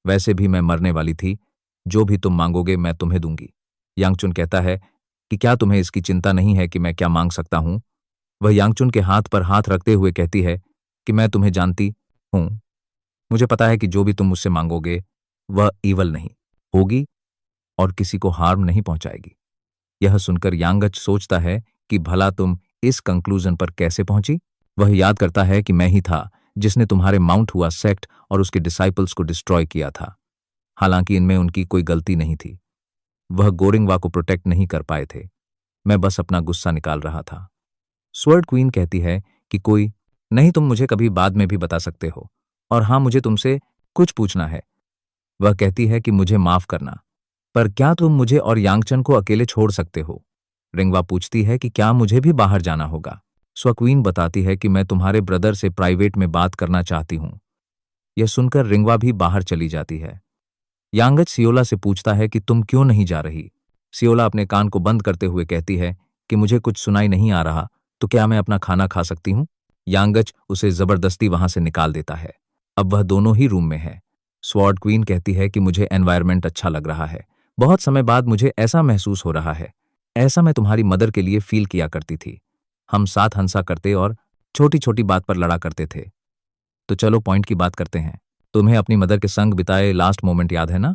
वैसे भी मैं मरने वाली थी, जो भी तुम मांगोगे मैं तुम्हें दूंगी। यांगचुन कहता है कि क्या तुम्हें इसकी चिंता नहीं है कि मैं क्या मांग सकता हूं। वह यांगचुन के हाथ पर हाथ रखते हुए कहती है कि मैं तुम्हें जानती हूं, मुझे पता है कि जो भी तुम मुझसे मांगोगे वह ईवल नहीं होगी और किसी को हार्म नहीं पहुंचाएगी। यह सुनकर यांगच सोचता है कि भला तुम इस कंक्लूजन पर कैसे पहुंची। वह याद करता है कि मैं ही था जिसने तुम्हारे माउंट हुआ सेक्ट और उसके डिसाइपल्स को डिस्ट्रॉय किया था। हालांकि इनमें उनकी कोई गलती नहीं थी। वह गोरिंगवा को प्रोटेक्ट नहीं कर पाए थे। मैं बस अपना गुस्सा निकाल रहा था। स्वर्ड क्वीन कहती है कि कोई नहीं, तुम मुझे कभी बाद में भी बता सकते हो। और हाँ, मुझे तुमसे कुछ पूछना है। वह कहती है कि मुझे माफ करना, पर क्या तुम मुझे और यांगचन को अकेले छोड़ सकते हो? रिंगवा पूछती है कि क्या मुझे भी बाहर जाना होगा? क्वीन बताती है कि मैं तुम्हारे ब्रदर से प्राइवेट में बात करना चाहती हूँ। यह सुनकर रिंगवा भी बाहर चली जाती है। यांगच सियोला से पूछता है कि तुम क्यों नहीं जा रही? सियोला अपने कान को बंद करते हुए कहती है कि मुझे कुछ सुनाई नहीं आ रहा, तो क्या मैं अपना खाना खा सकती हूँ? यांगच उसे जबरदस्ती वहां से निकाल देता है। अब वह दोनों ही रूम में है। स्वॉर्ड क्वीन कहती है कि मुझे एनवायरनमेंट अच्छा लग रहा है। बहुत समय बाद मुझे ऐसा महसूस हो रहा है, ऐसा मैं तुम्हारी मदर के लिए फील किया करती थी। हम साथ हंसा करते और छोटी छोटी बात पर लड़ा करते थे। तो चलो पॉइंट की बात करते हैं। तुम्हें अपनी मदर के संग बिताए लास्ट मोमेंट याद है ना?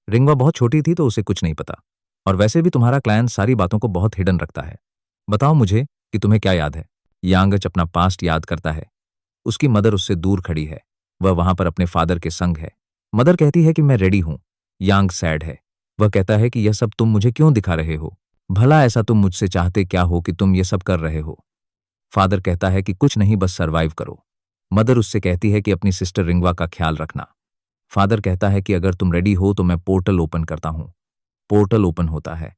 रिंगवा बहुत छोटी थी तो उसे कुछ नहीं पता, और वैसे भी तुम्हारा क्लाइंट सारी बातों को बहुत हिडन रखता है। बताओ मुझे कि तुम्हें क्या याद है? यांगच अपना पास्ट याद करता है। उसकी मदर उससे दूर खड़ी है। वह वहां पर अपने फादर के संग है। मदर कहती है कि मैं रेडी हूं। यांग सैड है। वह कहता है कि यह सब तुम मुझे क्यों दिखा रहे हो? भला ऐसा तुम मुझसे चाहते क्या हो कि तुम ये सब कर रहे हो? फादर कहता है कि कुछ नहीं, बस सरवाइव करो। मदर उससे कहती है कि अपनी सिस्टर रिंगवा का ख्याल रखना। फादर कहता है कि अगर तुम रेडी हो तो मैं पोर्टल ओपन करता हूं। पोर्टल ओपन होता है।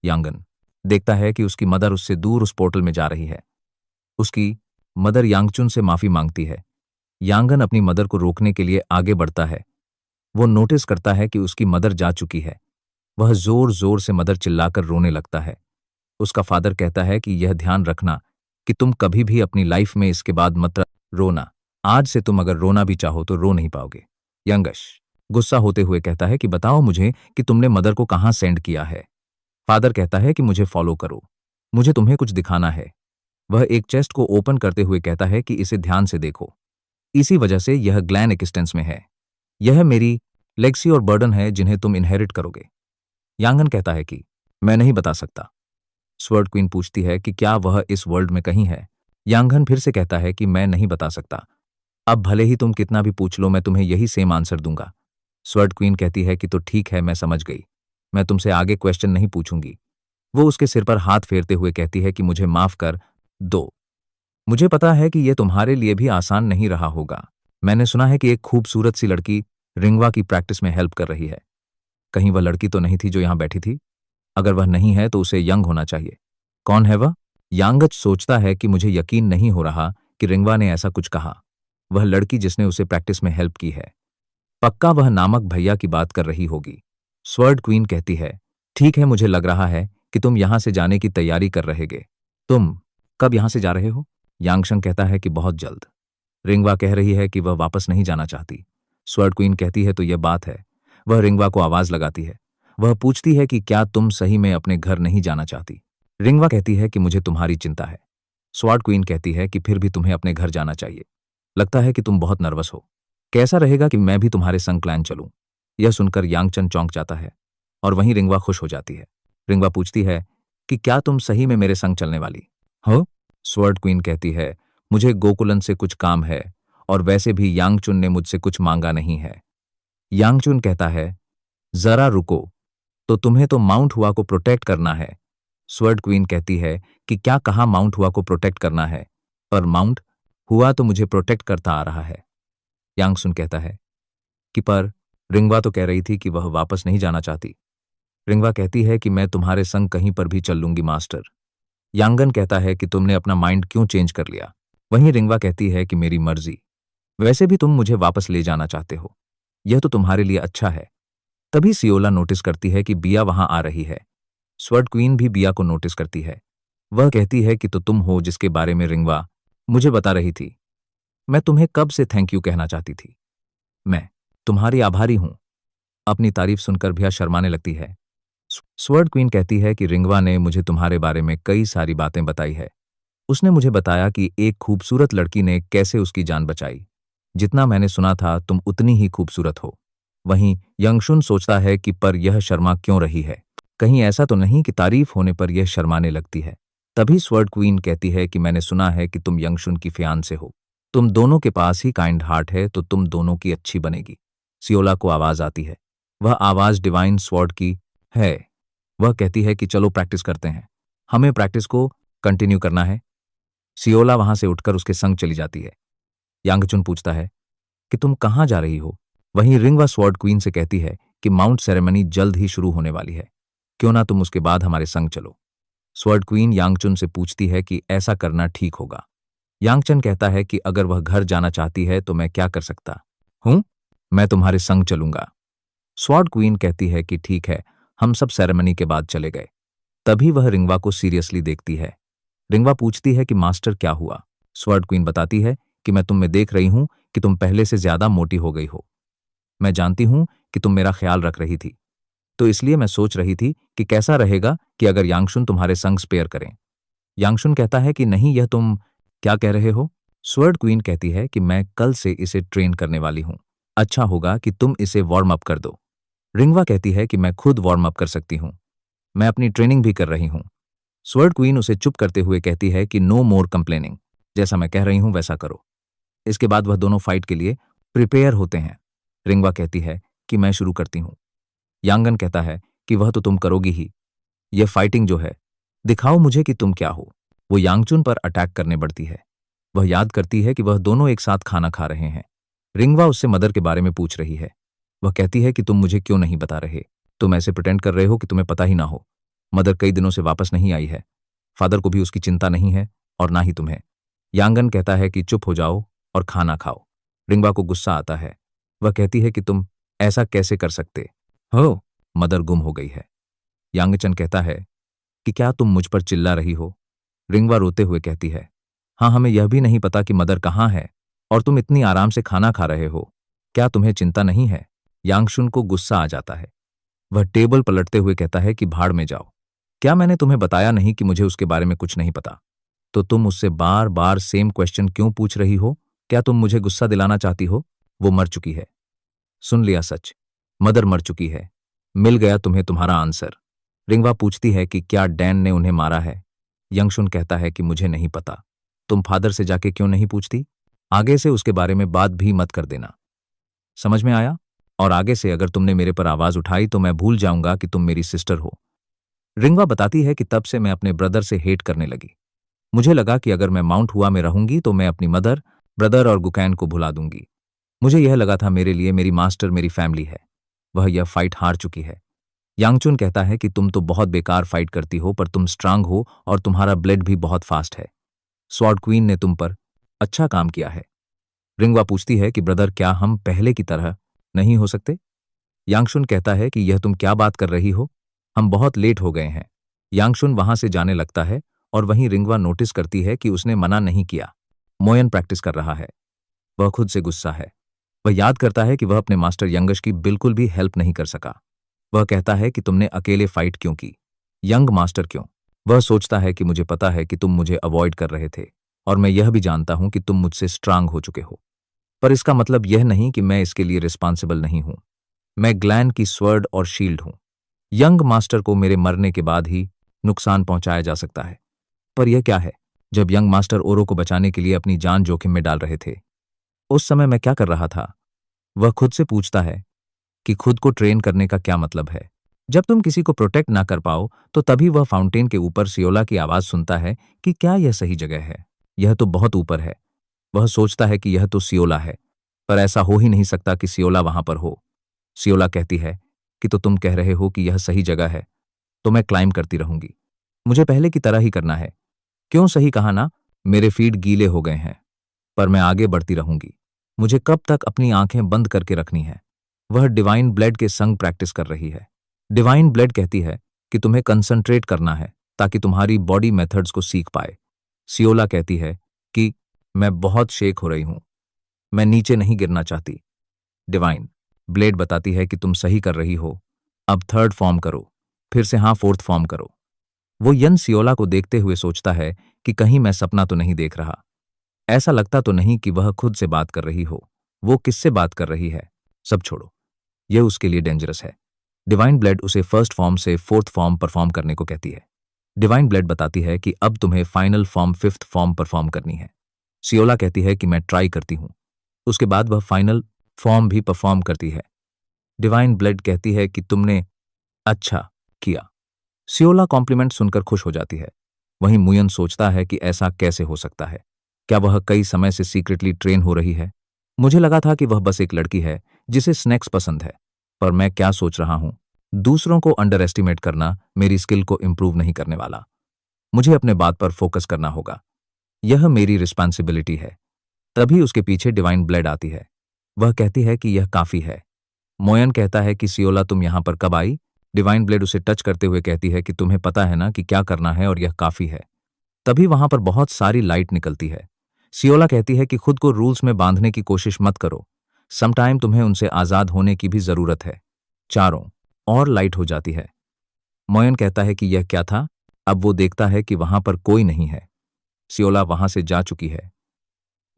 यांगन देखता है कि उसकी मदर उससे दूर उस पोर्टल में जा रही है। उसकी मदर यांगचुन से माफी मांगती है। यांगन अपनी मदर को रोकने के लिए आगे बढ़ता है। वो नोटिस करता है कि उसकी मदर जा चुकी है। वह जोर जोर से मदर चिल्लाकर रोने लगता है। उसका फादर कहता है कि यह ध्यान रखना कि तुम कभी भी अपनी लाइफ में इसके बाद मत रोना। आज से तुम अगर रोना भी चाहो तो रो नहीं पाओगे। यंगश गुस्सा होते हुए कहता है कि बताओ मुझे कि तुमने मदर को कहां सेंड किया है। फादर कहता है कि मुझे फॉलो करो, मुझे तुम्हें कुछ दिखाना है। वह एक चेस्ट को ओपन करते हुए कहता है कि इसे ध्यान से देखो। इसी वजह से यह ग्लैन एक्सटेंस में है। यह मेरी लेगसी और बर्डन है जिन्हें तुम इनहेरिट करोगे। यांगन कहता है कि मैं नहीं बता सकता। स्वर्ड क्वीन पूछती है कि क्या वह इस वर्ल्ड में कहीं है। यांगन फिर से कहता है कि मैं नहीं बता सकता। अब भले ही तुम कितना भी पूछ लो, मैं तुम्हें यही सेम आंसर दूंगा। स्वर्ड क्वीन कहती है कि तो ठीक है, मैं समझ गई। मैं तुमसे आगे क्वेश्चन नहीं पूछूंगी। वो उसके सिर पर हाथ फेरते हुए कहती है कि मुझे माफ कर दो। मुझे पता है कि यह तुम्हारे लिए भी आसान नहीं रहा होगा। मैंने सुना है कि एक खूबसूरत सी लड़की रिंगवा की प्रैक्टिस में हेल्प कर रही है। कहीं वह लड़की तो नहीं थी जो यहां बैठी थी? अगर वह नहीं है तो उसे यंग होना चाहिए। कौन है वह? यांगच सोचता है कि मुझे यकीन नहीं हो रहा कि रिंगवा ने ऐसा कुछ कहा। वह लड़की जिसने उसे प्रैक्टिस में हेल्प की है, पक्का वह नामक भैया की बात कर रही होगी। स्वर्ड क्वीन कहती है, ठीक है, मुझे लग रहा है कि तुम यहां से जाने की तैयारी कर रहेगे। तुम कब यहां से जा रहे हो? यांगशंग कहता है कि बहुत जल्द। रिंगवा कह रही है कि वह वापस नहीं जाना चाहती। स्वर्ड क्वीन कहती है तो यह बात है। वह रिंगवा को आवाज लगाती है। वह पूछती है कि क्या तुम सही में अपने घर नहीं जाना चाहती? रिंगवा कहती है कि मुझे तुम्हारी चिंता है। स्वर्ड क्वीन कहती है कि फिर भी तुम्हें अपने घर जाना चाहिए। लगता है कि तुम बहुत नर्वस हो। कैसा रहेगा कि मैं भी तुम्हारे संग क्लैन चलूं? यह सुनकर यांगचन चौंक जाता है और वहीं रिंगवा खुश हो जाती है। रिंगवा पूछती है कि क्या तुम सही में मेरे संग चलने वाली हो? स्वर्ड क्वीन कहती है, मुझे गोकुलन से कुछ काम है, और वैसे भी यांगचुन ने मुझसे कुछ मांगा नहीं है। यांगचुन कहता है, जरा रुको, तो तुम्हें तो माउंट हुआ को प्रोटेक्ट करना है। स्वर्ड क्वीन कहती है कि क्या कहा माउंट हुआ को प्रोटेक्ट करना है? पर माउंट हुआ तो मुझे प्रोटेक्ट करता आ रहा है। यांगसुन कहता है कि पर रिंगवा तो कह रही थी कि वह वापस नहीं जाना चाहती। रिंगवा कहती है कि मैं तुम्हारे संग कहीं पर भी चल लूंगी मास्टर। यांगन कहता है कि तुमने अपना माइंड क्यों चेंज कर लिया? वहीं रिंगवा कहती है कि मेरी मर्जी। वैसे भी तुम मुझे वापस ले जाना चाहते हो, यह तो तुम्हारे लिए अच्छा है। तभी सियोला नोटिस करती है कि बिया वहां आ रही है। स्वर्ड क्वीन भी बिया को नोटिस करती है। वह कहती है कि तो तुम हो जिसके बारे में रिंगवा मुझे बता रही थी। मैं तुम्हें कब से थैंक यू कहना चाहती थी। मैं तुम्हारी आभारी हूं। अपनी तारीफ सुनकर बिया शर्माने लगती है। स्वर्ड क्वीन कहती है कि रिंगवा ने मुझे तुम्हारे बारे में कई सारी बातें बताई है। उसने मुझे बताया कि एक खूबसूरत लड़की ने कैसे उसकी जान बचाई। जितना मैंने सुना था तुम उतनी ही खूबसूरत हो। वहीं यंगशुन सोचता है कि पर यह शर्मा क्यों रही है? कहीं ऐसा तो नहीं कि तारीफ होने पर यह शर्माने लगती है? तभी स्वर्ड क्वीन कहती है कि मैंने सुना है कि तुम यंगशुन की फियांसे हो। तुम दोनों के पास ही काइंड हार्ट है, तो तुम दोनों की अच्छी बनेगी। सियोला को आवाज आती है। वह आवाज डिवाइन स्वॉर्ड की है। वह कहती है कि चलो प्रैक्टिस करते हैं, हमें प्रैक्टिस को कंटिन्यू करना है। सियोला वहां से उठकर उसके संग चली जाती है। यांगचुन पूछता है कि तुम कहाँ जा रही हो? वहीं रिंगवा स्वॉर्ड क्वीन से कहती है कि माउंट सेरेमनी जल्द ही शुरू होने वाली है, क्यों ना तुम उसके बाद हमारे संग चलो। स्वॉर्ड क्वीन यांगचुन से पूछती है कि ऐसा करना ठीक होगा। यांगचन कहता है कि अगर वह घर जाना चाहती है तो मैं क्या कर सकता हूं, मैं तुम्हारे संग चलूंगा। स्वॉर्ड क्वीन कहती है कि ठीक है, हम सब सेरेमनी के बाद चले गए। तभी वह रिंगवा को सीरियसली देखती है। रिंगवा पूछती है कि मास्टर क्या हुआ? स्वॉर्ड क्वीन बताती है कि मैं तुम में देख रही हूं कि तुम पहले से ज्यादा मोटी हो गई हो। मैं जानती हूं कि तुम मेरा ख्याल रख रही थी, तो इसलिए मैं सोच रही थी कि कैसा रहेगा कि अगर यांगशुन तुम्हारे संग स्पेयर करें। यांगशुन कहता है कि नहीं, यह तुम क्या कह रहे हो? स्वॉर्ड क्वीन कहती है कि मैं कल से इसे ट्रेन करने वाली हूं, अच्छा होगा कि तुम इसे वार्म अप कर दो। रिंगवा कहती है कि मैं खुद वार्म अप कर सकती हूं, मैं अपनी ट्रेनिंग भी कर रही हूं। स्वॉर्ड क्वीन उसे चुप करते हुए कहती है कि नो मोर कंप्लेनिंग, जैसा मैं कह रही हूं वैसा करो। इसके बाद वह दोनों फाइट के लिए प्रिपेयर होते हैं। रिंगवा कहती है कि मैं शुरू करती हूं। यांगन कहता है कि वह तो तुम करोगी ही, यह फाइटिंग जो है, दिखाओ मुझे कि तुम क्या हो। वो यांगचुन पर अटैक करने बढ़ती है। वह याद करती है कि वह दोनों एक साथ खाना खा रहे हैं। रिंगवा उससे मदर के बारे में पूछ रही है। वह कहती है कि तुम मुझे क्यों नहीं बता रहे, तुम ऐसे प्रिटेंड कर रहे हो कि तुम्हें पता ही ना हो। मदर कई दिनों से वापस नहीं आई है, फादर को भी उसकी चिंता नहीं है और ना ही तुम्हें। यांगन कहता है कि चुप हो जाओ और खाना खाओ। रिंगवा को गुस्सा आता है। वह कहती है कि तुम ऐसा कैसे कर सकते हो, मदर गुम हो गई है। यांगचन कहता है कि क्या तुम मुझ पर चिल्ला रही हो? रिंगवा रोते हुए कहती है, हाँ, हमें यह भी नहीं पता कि मदर कहाँ है और तुम इतनी आराम से खाना खा रहे हो, क्या तुम्हें चिंता नहीं है? यांगशुन को गुस्सा आ जाता है। वह टेबल पलटते हुए कहता है कि भाड़ में जाओ, क्या मैंने तुम्हें बताया नहीं कि मुझे उसके बारे में कुछ नहीं पता? तो तुम मुझसे बार बार सेम क्वेश्चन क्यों पूछ रही हो? क्या तुम मुझे गुस्सा दिलाना चाहती हो? वो मर चुकी है। सुन लिया सच, मदर मर चुकी है। मिल गया तुम्हें तुम्हारा आंसर। रिंगवा पूछती है कि क्या डैन ने उन्हें मारा है? यंगशुन कहता है कि मुझे नहीं पता। तुम फादर से जाके क्यों नहीं पूछती? आगे से उसके बारे में बात भी मत कर देना, समझ में आया? और आगे से अगर तुमने मेरे पर आवाज उठाई तो मैं भूल जाऊंगा कि तुम मेरी सिस्टर हो। रिंगवा बताती है कि तब से मैं अपने ब्रदर से हेट करने लगी। मुझे लगा कि अगर मैं माउंट हुआ में रहूंगी तो मैं अपनी मदर, ब्रदर और गुकैन को भुला दूंगी। मुझे यह लगा था मेरे लिए मेरी मास्टर मेरी फैमिली है। वह यह फाइट हार चुकी है। यांगचुन कहता है कि तुम तो बहुत बेकार फाइट करती हो, पर तुम स्ट्रांग हो और तुम्हारा ब्लड भी बहुत फास्ट है। स्वॉर्ड क्वीन ने तुम पर अच्छा काम किया है। रिंगवा पूछती है कि ब्रदर, क्या हम पहले की तरह नहीं हो सकते? यांगशुन कहता है कि यह तुम क्या बात कर रही हो, हम बहुत लेट हो गए हैं। यांगशुन वहां से जाने लगता है और वहीं रिंगवा नोटिस करती है कि उसने मना नहीं किया। मोयन प्रैक्टिस कर रहा है। वह खुद से गुस्सा है। वह याद करता है कि वह अपने मास्टर यंगश की बिल्कुल भी हेल्प नहीं कर सका। वह कहता है कि तुमने अकेले फाइट क्यों की? यंग मास्टर क्यों? वह सोचता है कि मुझे पता है कि तुम मुझे अवॉइड कर रहे थे और मैं यह भी जानता हूं कि तुम मुझसे स्ट्रांग हो चुके हो, पर इसका मतलब यह नहीं कि मैं इसके लिए रिस्पॉन्सिबल नहीं हूं। मैं ग्लैन की स्वर्ड और शील्ड हूं। यंग मास्टर को मेरे मरने के बाद ही नुकसान पहुंचाया जा सकता है, पर यह क्या है? जब यंग मास्टर ओरो को बचाने के लिए अपनी जान जोखिम में डाल रहे थे, उस समय मैं क्या कर रहा था? वह खुद से पूछता है कि खुद को ट्रेन करने का क्या मतलब है। जब तुम किसी को प्रोटेक्ट ना कर पाओ तो तभी वह फाउंटेन के ऊपर सियोला की आवाज सुनता है कि क्या यह सही जगह है? यह तो बहुत ऊपर है। वह सोचता है कि यह तो सियोला है, पर ऐसा हो ही नहीं सकता कि सियोला वहां पर हो। सियोला कहती है कि तो तुम कह रहे हो कि यह सही जगह है, तो मैं क्लाइम करती रहूंगी। मुझे पहले की तरह ही करना है। क्यों, सही कहा ना? मेरे फीट गीले हो गए हैं, पर मैं आगे बढ़ती रहूंगी। मुझे कब तक अपनी आंखें बंद करके रखनी है? वह डिवाइन ब्लड के संग प्रैक्टिस कर रही है। डिवाइन ब्लड कहती है कि तुम्हें कंसंट्रेट करना है ताकि तुम्हारी बॉडी मेथड्स को सीख पाए। सियोला कहती है कि मैं बहुत शेक हो रही हूं, मैं नीचे नहीं गिरना चाहती। डिवाइन ब्लेड बताती है कि तुम सही कर रही हो, अब थर्ड फॉर्म करो, फिर से हाँ, फोर्थ फॉर्म करो। वो यन सियोला को देखते हुए सोचता है कि कहीं मैं सपना तो नहीं देख रहा। ऐसा लगता तो नहीं कि वह खुद से बात कर रही हो। वो किससे बात कर रही है? सब छोड़ो, यह उसके लिए डेंजरस है। डिवाइन ब्लड उसे फर्स्ट फॉर्म से फोर्थ फॉर्म परफॉर्म करने को कहती है। डिवाइन ब्लड बताती है कि अब तुम्हें final form fifth form perform करनी है। सियोला कहती है कि मैं ट्राई करती हूं। उसके बाद वह फाइनल फॉर्म भी परफॉर्म करती है। डिवाइन ब्लड कहती है कि तुमने अच्छा किया। सियोला कॉम्प्लीमेंट सुनकर खुश हो जाती है। वहीं मुयन सोचता है कि ऐसा कैसे हो सकता है? क्या वह कई समय से सीक्रेटली ट्रेन हो रही है? मुझे लगा था कि वह बस एक लड़की है जिसे स्नैक्स पसंद है, पर मैं क्या सोच रहा हूँ? दूसरों को अंडर एस्टिमेट करना मेरी स्किल को इम्प्रूव नहीं करने वाला। मुझे अपने बात पर फोकस करना होगा। यह मेरी रिस्पॉन्सिबिलिटी है। तभी उसके पीछे डिवाइन ब्लड आती है। वह कहती है कि यह काफी है। मोयन कहता है कि सियोला तुम यहां पर कब आई? डिवाइन ब्लेड उसे टच करते हुए कहती है कि तुम्हें पता है ना कि क्या करना है और यह काफी है। तभी वहां पर बहुत सारी लाइट निकलती है। सियोला कहती है कि खुद को रूल्स में बांधने की कोशिश मत करो। समटाइम तुम्हें उनसे आजाद होने की भी जरूरत है। चारों और लाइट हो जाती है। मोयन कहता है कि यह क्या था? अब वो देखता है कि वहां पर कोई नहीं है। सियोला वहां से जा चुकी है।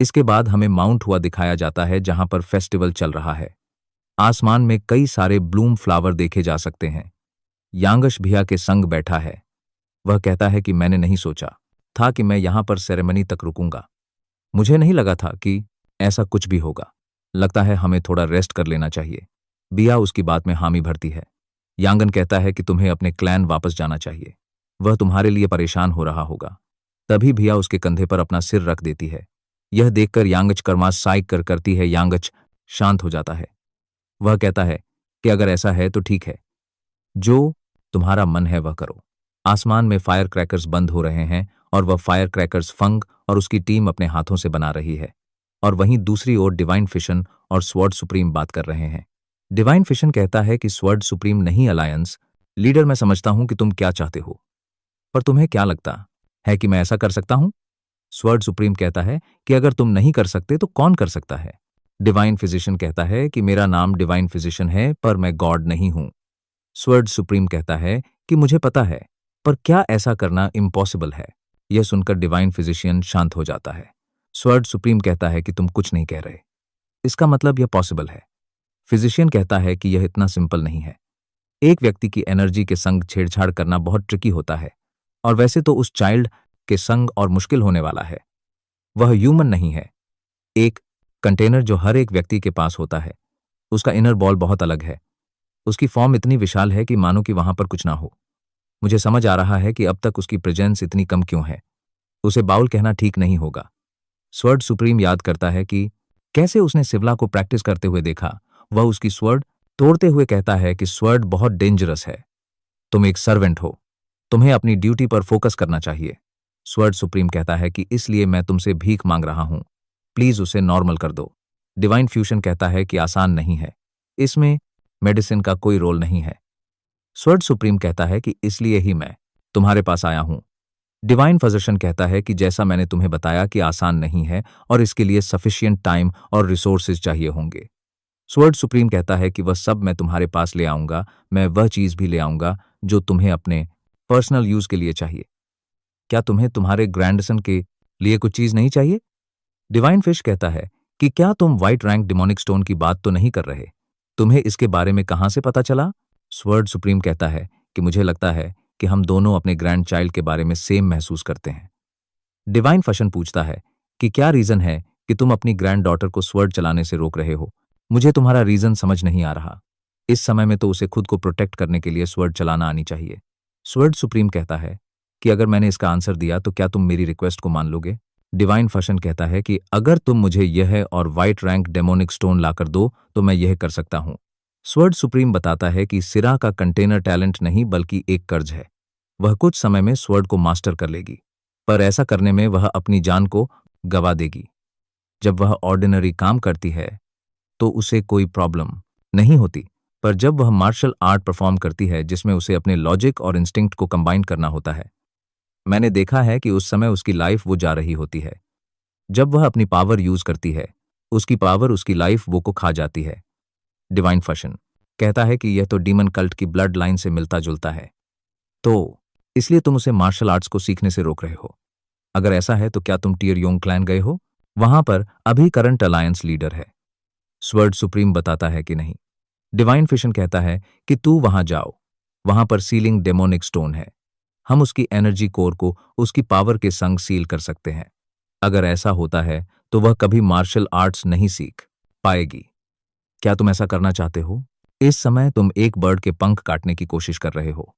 इसके बाद हमें माउंट हुआ दिखाया जाता है जहां पर फेस्टिवल चल रहा है। आसमान में कई सारे ब्लूम फ्लावर देखे जा सकते हैं। यांगश भिया के संग बैठा है। वह कहता है कि मैंने नहीं सोचा था कि मैं यहां पर सेरेमनी तक रुकूंगा। मुझे नहीं लगा था कि ऐसा कुछ भी होगा। लगता है हमें थोड़ा रेस्ट कर लेना चाहिए। बिया उसकी बात में हामी भरती है। यांगन कहता है कि तुम्हें अपने क्लैन वापस जाना चाहिए। वह तुम्हारे लिए परेशान हो रहा होगा। तभी भिया उसके कंधे पर अपना सिर रख देती है। यह देखकर यांगच कर्मा साइक कर करती है। यांगच शांत हो जाता है। वह कहता है कि अगर ऐसा है तो ठीक है, जो तुम्हारा मन है वह करो। आसमान में फायर क्रैकर्स बंद हो रहे हैं और वह फायर क्रैकर्स फंग और उसकी टीम अपने हाथों से बना रही है। और वहीं दूसरी ओर डिवाइन फिशन और स्वॉर्ड सुप्रीम बात कर रहे हैं। डिवाइन फिशन कहता है कि स्वॉर्ड सुप्रीम नहीं अलायंस लीडर, मैं समझता हूं कि तुम क्या चाहते हो, पर तुम्हें क्या लगता है कि मैं ऐसा कर सकता हूं? स्वॉर्ड सुप्रीम कहता है कि अगर तुम नहीं कर सकते तो कौन कर सकता है? डिवाइन फिजिशियन कहता है कि मेरा नाम डिवाइन फिजिशियन है, पर मैं गॉड नहीं हूं। स्वर्ड सुप्रीम कहता है कि मुझे पता है, पर क्या ऐसा करना इम्पॉसिबल है? यह सुनकर डिवाइन फिजिशियन शांत हो जाता है। स्वर्ड सुप्रीम कहता है कि तुम कुछ नहीं कह रहे, इसका मतलब यह पॉसिबल है। फिजिशियन कहता है कि यह इतना सिंपल नहीं है। एक व्यक्ति की एनर्जी के संग छेड़छाड़ करना बहुत ट्रिकी होता है, और वैसे तो उस चाइल्ड के संग और मुश्किल होने वाला है। वह ह्यूमन नहीं है। एक कंटेनर जो हर एक व्यक्ति के पास होता है, उसका इनर बॉल बहुत अलग है। उसकी फॉर्म इतनी विशाल है कि मानो कि वहां पर कुछ ना हो। मुझे समझ आ रहा है कि अब तक उसकी प्रेजेंस इतनी कम क्यों है। उसे बाउल कहना ठीक नहीं होगा। स्वर्ड सुप्रीम याद करता है कि कैसे उसने सिवला को प्रैक्टिस करते हुए देखा। वह उसकी स्वर्ड तोड़ते हुए कहता है कि स्वर्ड बहुत डेंजरस है। तुम एक सर्वेंट हो, तुम्हें अपनी ड्यूटी पर फोकस करना चाहिए। स्वर्ड सुप्रीम कहता है कि इसलिए मैं तुमसे भीख मांग रहा हूं, प्लीज उसे नॉर्मल कर दो। डिवाइन फ्यूशन कहता है कि आसान नहीं है, इसमें मेडिसिन का कोई रोल नहीं है। स्वर्ड सुप्रीम कहता है कि इसलिए ही मैं तुम्हारे पास आया हूं। डिवाइन फिजिशियन कहता है कि जैसा मैंने तुम्हें बताया कि आसान नहीं है और इसके लिए सफिशिएंट टाइम और रिसोर्सेज चाहिए होंगे। स्वर्ड सुप्रीम कहता है कि वह सब मैं तुम्हारे पास ले आऊंगा। मैं वह चीज भी ले आऊंगा जो तुम्हें अपने पर्सनल यूज के लिए चाहिए। क्या तुम्हें तुम्हारे ग्रैंडसन के लिए कुछ चीज नहीं चाहिए? डिवाइन फिश कहता है कि क्या तुम व्हाइट रैंक डिमोनिक स्टोन की बात तो नहीं कर रहे? तुम्हें इसके बारे में कहां से पता चला? स्वर्ड सुप्रीम कहता है कि मुझे लगता है कि हम दोनों अपने ग्रैंड चाइल्ड के बारे में सेम महसूस करते हैं। डिवाइन फशन पूछता है कि क्या रीजन है कि तुम अपनी ग्रैंड डॉटर को स्वर्ड चलाने से रोक रहे हो? मुझे तुम्हारा रीजन समझ नहीं आ रहा। इस समय में तो उसे खुद को प्रोटेक्ट करने के लिए स्वर्ड चलाना आनी चाहिए। स्वर्ड सुप्रीम कहता है कि अगर मैंने इसका आंसर दिया तो क्या तुम मेरी रिक्वेस्ट को मान लोगे? डिवाइन फशन कहता है कि अगर तुम मुझे यह और व्हाइट रैंक डेमोनिक स्टोन लाकर दो तो मैं यह कर सकता हूं। स्वर्ड सुप्रीम बताता है कि सिरा का कंटेनर टैलेंट नहीं बल्कि एक कर्ज है। वह कुछ समय में स्वर्ड को मास्टर कर लेगी, पर ऐसा करने में वह अपनी जान को गवा देगी। जब वह ऑर्डिनरी काम करती है तो उसे कोई प्रॉब्लम नहीं होती, पर जब वह मार्शल आर्ट परफॉर्म करती है जिसमें उसे अपने लॉजिक और इंस्टिंक्ट को कंबाइन करना होता है, मैंने देखा है कि उस समय उसकी लाइफ वो जा रही होती है। जब वह अपनी पावर यूज करती है, उसकी पावर उसकी लाइफ वो को खा जाती है। डिवाइन फशन कहता है कि यह तो डीमन कल्ट की ब्लड लाइन से मिलता जुलता है, तो इसलिए तुम उसे मार्शल आर्ट्स को सीखने से रोक रहे हो। अगर ऐसा है तो क्या तुम टियर योंग क्लैन गए हो? वहां पर अभी करंट अलायंस लीडर है। स्वर्ड सुप्रीम बताता है कि नहीं। डिवाइन फिशन कहता है कि तू वहां जाओ, वहां पर सीलिंग डेमोनिक स्टोन है। हम उसकी एनर्जी कोर को उसकी पावर के संग सील कर सकते हैं। अगर ऐसा होता है तो वह कभी मार्शल आर्ट्स नहीं सीख पाएगी। क्या तुम ऐसा करना चाहते हो? इस समय तुम एक बर्ड के पंख काटने की कोशिश कर रहे हो।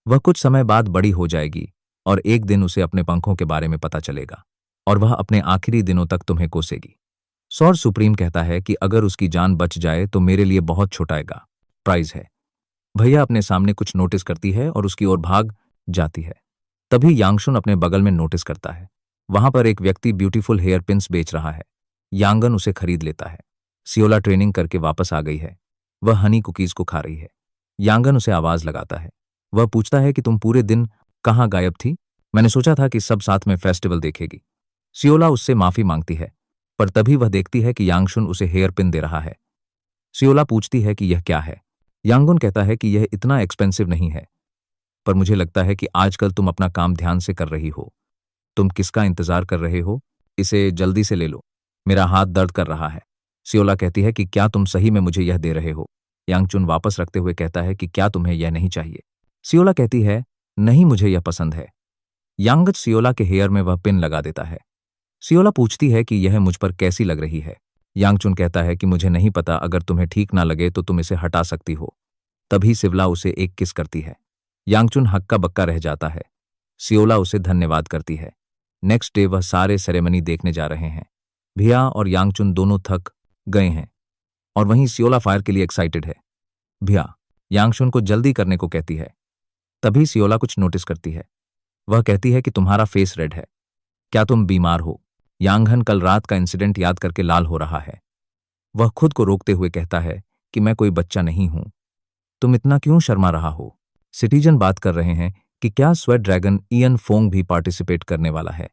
वह कुछ समय बाद बड़ी हो जाएगी और एक दिन उसे अपने पंखों के बारे में पता चलेगा और वह अपने आखिरी दिनों तक तुम्हें कोसेगी। सौर सुप्रीम कहता है कि अगर उसकी जान बच जाए तो मेरे लिए बहुत छोटाएगा प्राइज है। भैया अपने सामने कुछ नोटिस करती है और उसकी ओर भाग जाती है। तभी यांगशुन अपने बगल में नोटिस करता है। वहां पर एक व्यक्ति ब्यूटीफुल हेयर पिन्स बेच रहा है। यांगन उसे खरीद लेता है। सियोला ट्रेनिंग करके वापस आ गई है। वह हनी कुकीज को खा रही है। यांगन उसे आवाज लगाता है। वह पूछता है कि तुम पूरे दिन कहाँ गायब थी? मैंने सोचा था कि सब साथ में फेस्टिवल देखेगी। सियोला उससे माफी मांगती है, पर तभी वह देखती है कि यांगशुन उसे हेयर पिन दे रहा है। सियोला पूछती है कि यह क्या है? यांगुन कहता है कि यह इतना एक्सपेंसिव नहीं है, पर मुझे लगता है कि आजकल तुम अपना काम ध्यान से कर रही हो। तुम किसका इंतजार कर रहे हो? इसे जल्दी से ले लो, मेरा हाथ दर्द कर रहा है। सियोला कहती है कि क्या तुम सही में मुझे यह दे रहे हो? यांगचुन वापस रखते हुए कहता है कि क्या तुम्हें यह नहीं चाहिए? सियोला कहती है नहीं, मुझे यह पसंद है। यांगच सियोला के हेयर में वह पिन लगा देता है। सियोला पूछती है कि यह मुझ पर कैसी लग रही है? यांगचुन कहता है कि मुझे नहीं पता, अगर तुम्हें ठीक ना लगे तो तुम इसे हटा सकती हो। तभी सिवला उसे एक किस करती है। यांगचुन हक्का बक्का रह जाता है। सियोला उसे धन्यवाद करती है। नेक्स्ट डे वह सारे सेरेमनी देखने जा रहे हैं। भिया और यांगचुन दोनों थक गए हैं और वहीं सियोला फायर के लिए एक्साइटेड है। भिया यांगचुन को जल्दी करने को कहती है। तभी सियोला कुछ नोटिस करती है। वह कहती है कि तुम्हारा फेस रेड है, क्या तुम बीमार हो? यांगहन कल रात का इंसिडेंट याद करके लाल हो रहा है। वह खुद को रोकते हुए कहता है कि मैं कोई बच्चा नहीं हूं, तुम इतना क्यों शर्मा रहा हो? सिटीजन बात कर रहे हैं कि क्या स्वेट ड्रैगन इयन फोंग भी पार्टिसिपेट करने वाला है।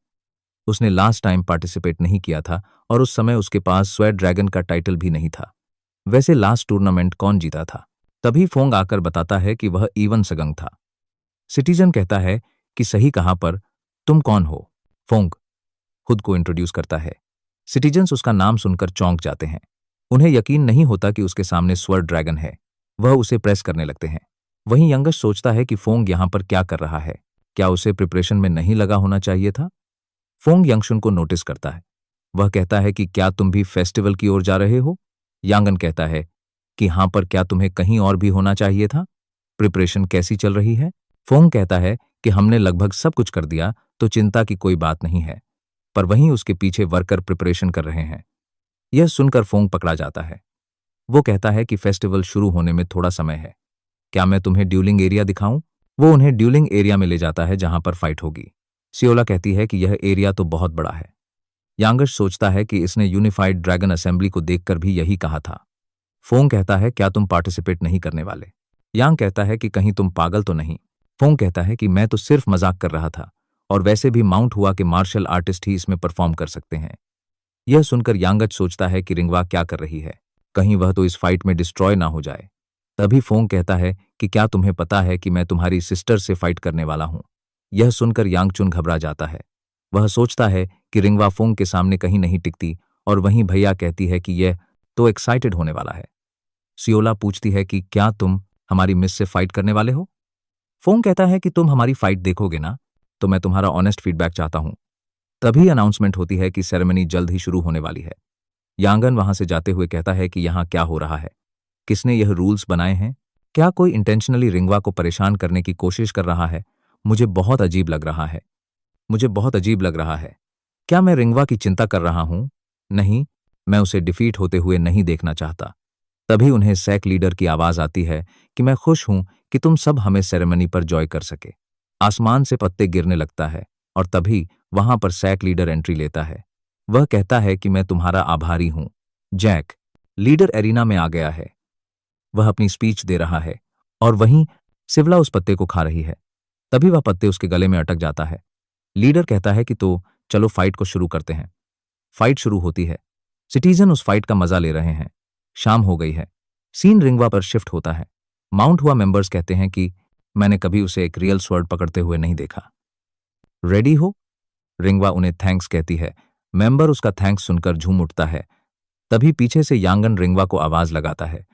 उसने लास्ट टाइम पार्टिसिपेट नहीं किया था और उस समय उसके पास स्वेट ड्रैगन का टाइटल भी नहीं था। वैसे लास्ट टूर्नामेंट कौन जीता था? तभी फोंग आकर बताता है कि वह इवन सगंग था। सिटीजन कहता है कि सही कहां, पर तुम कौन हो? फोंग खुद को इंट्रोड्यूस करता है। सिटीजन्स उसका नाम सुनकर चौंक जाते हैं। उन्हें यकीन नहीं होता कि उसके सामने स्वर्ड ड्रैगन है। वह उसे प्रेस करने लगते हैं। वहीं यंगस्ट सोचता है कि फोंग यहां पर क्या कर रहा है, क्या उसे प्रिपरेशन में नहीं लगा होना चाहिए था? फोंग यंगशुन को नोटिस करता है। वह कहता है कि क्या तुम भी फेस्टिवल की ओर जा रहे हो? यांगन कहता है कि हां, पर क्या तुम्हें कहीं और भी होना चाहिए था? प्रिपरेशन कैसी चल रही है? फोंग कहता है कि हमने लगभग सब कुछ कर दिया, तो चिंता की कोई बात नहीं है। पर वहीं उसके पीछे वर्कर प्रिपरेशन कर रहे हैं। यह सुनकर फोंग पकड़ा जाता है। वो कहता है कि फेस्टिवल शुरू होने में थोड़ा समय है, क्या मैं तुम्हें ड्यूलिंग एरिया दिखाऊं? वो उन्हें ड्यूलिंग एरिया में ले जाता है जहां पर फाइट होगी। सियोला कहती है कि यह एरिया तो बहुत बड़ा है। यांगश सोचता है कि इसने यूनिफाइड ड्रैगन असेंबली को देखकर भी यही कहा था। फोंग कहता है क्या तुम पार्टिसिपेट नहीं करने वाले? यांग कहता है कि कहीं तुम पागल तो नहीं? फोंग कहता है कि मैं तो सिर्फ मजाक कर रहा था, और वैसे भी माउंट हुआ कि मार्शल आर्टिस्ट ही इसमें परफॉर्म कर सकते हैं। यह सुनकर यांगच सोचता है कि रिंगवा क्या कर रही है, कहीं वह तो इस फाइट में डिस्ट्रॉय ना हो जाए। तभी फोंग कहता है कि क्या तुम्हें पता है कि मैं तुम्हारी सिस्टर से फाइट करने वाला हूं? यह सुनकर यांगचुन घबरा जाता है। वह सोचता है कि रिंगवा फोंग के सामने कहीं नहीं टिकती, और वहीं भैया कहती है कि यह तो एक्साइटेड होने वाला है। सियोला पूछती है कि क्या तुम हमारी मिस से फाइट करने वाले हो? फोंग कहता है कि तुम हमारी फाइट देखोगे ना, तो मैं तुम्हारा ऑनेस्ट फीडबैक चाहता हूं। तभी अनाउंसमेंट होती है कि सेरेमनी जल्द ही शुरू होने वाली है। यांगन वहां से जाते हुए कहता है कि यहां क्या हो रहा है, किसने यह रूल्स बनाए हैं? क्या कोई इंटेंशनली रिंगवा को परेशान करने की कोशिश कर रहा है? मुझे बहुत अजीब लग रहा है। मुझे बहुत अजीब लग रहा है। क्या मैं रिंगवा की चिंता कर रहा हूं? नहीं, मैं उसे डिफीट होते हुए नहीं देखना चाहता। तभी उन्हें सैक लीडर की आवाज आती है कि मैं खुश हूं कि तुम सब हमें सेरेमनी पर जॉय कर सके। आसमान से पत्ते गिरने लगता है और तभी वहां पर सैक लीडर एंट्री लेता है। वह कहता है कि मैं तुम्हारा आभारी हूं, जैक। लीडर एरिना में आ गया है। वह अपनी स्पीच दे रहा है और वहीं सिवला उस पत्ते को खा रही है। तभी वह पत्ते उसके गले में अटक जाता है। लीडर कहता है कि तो चलो फाइट को शुरू करते हैं। फाइट शुरू होती है। सिटीजन उस फाइट का मजा ले रहे हैं। शाम हो गई है। सीन रिंगवा पर शिफ्ट होता है। माउंट हुआ मेंबर्स कहते हैं कि मैंने कभी उसे एक रियल स्वॉर्ड पकड़ते हुए नहीं देखा। रेडी हो? रिंगवा उन्हें थैंक्स कहती है। मेंबर उसका थैंक्स सुनकर झूम उठता है। तभी पीछे से यांगन रिंगवा को आवाज लगाता है।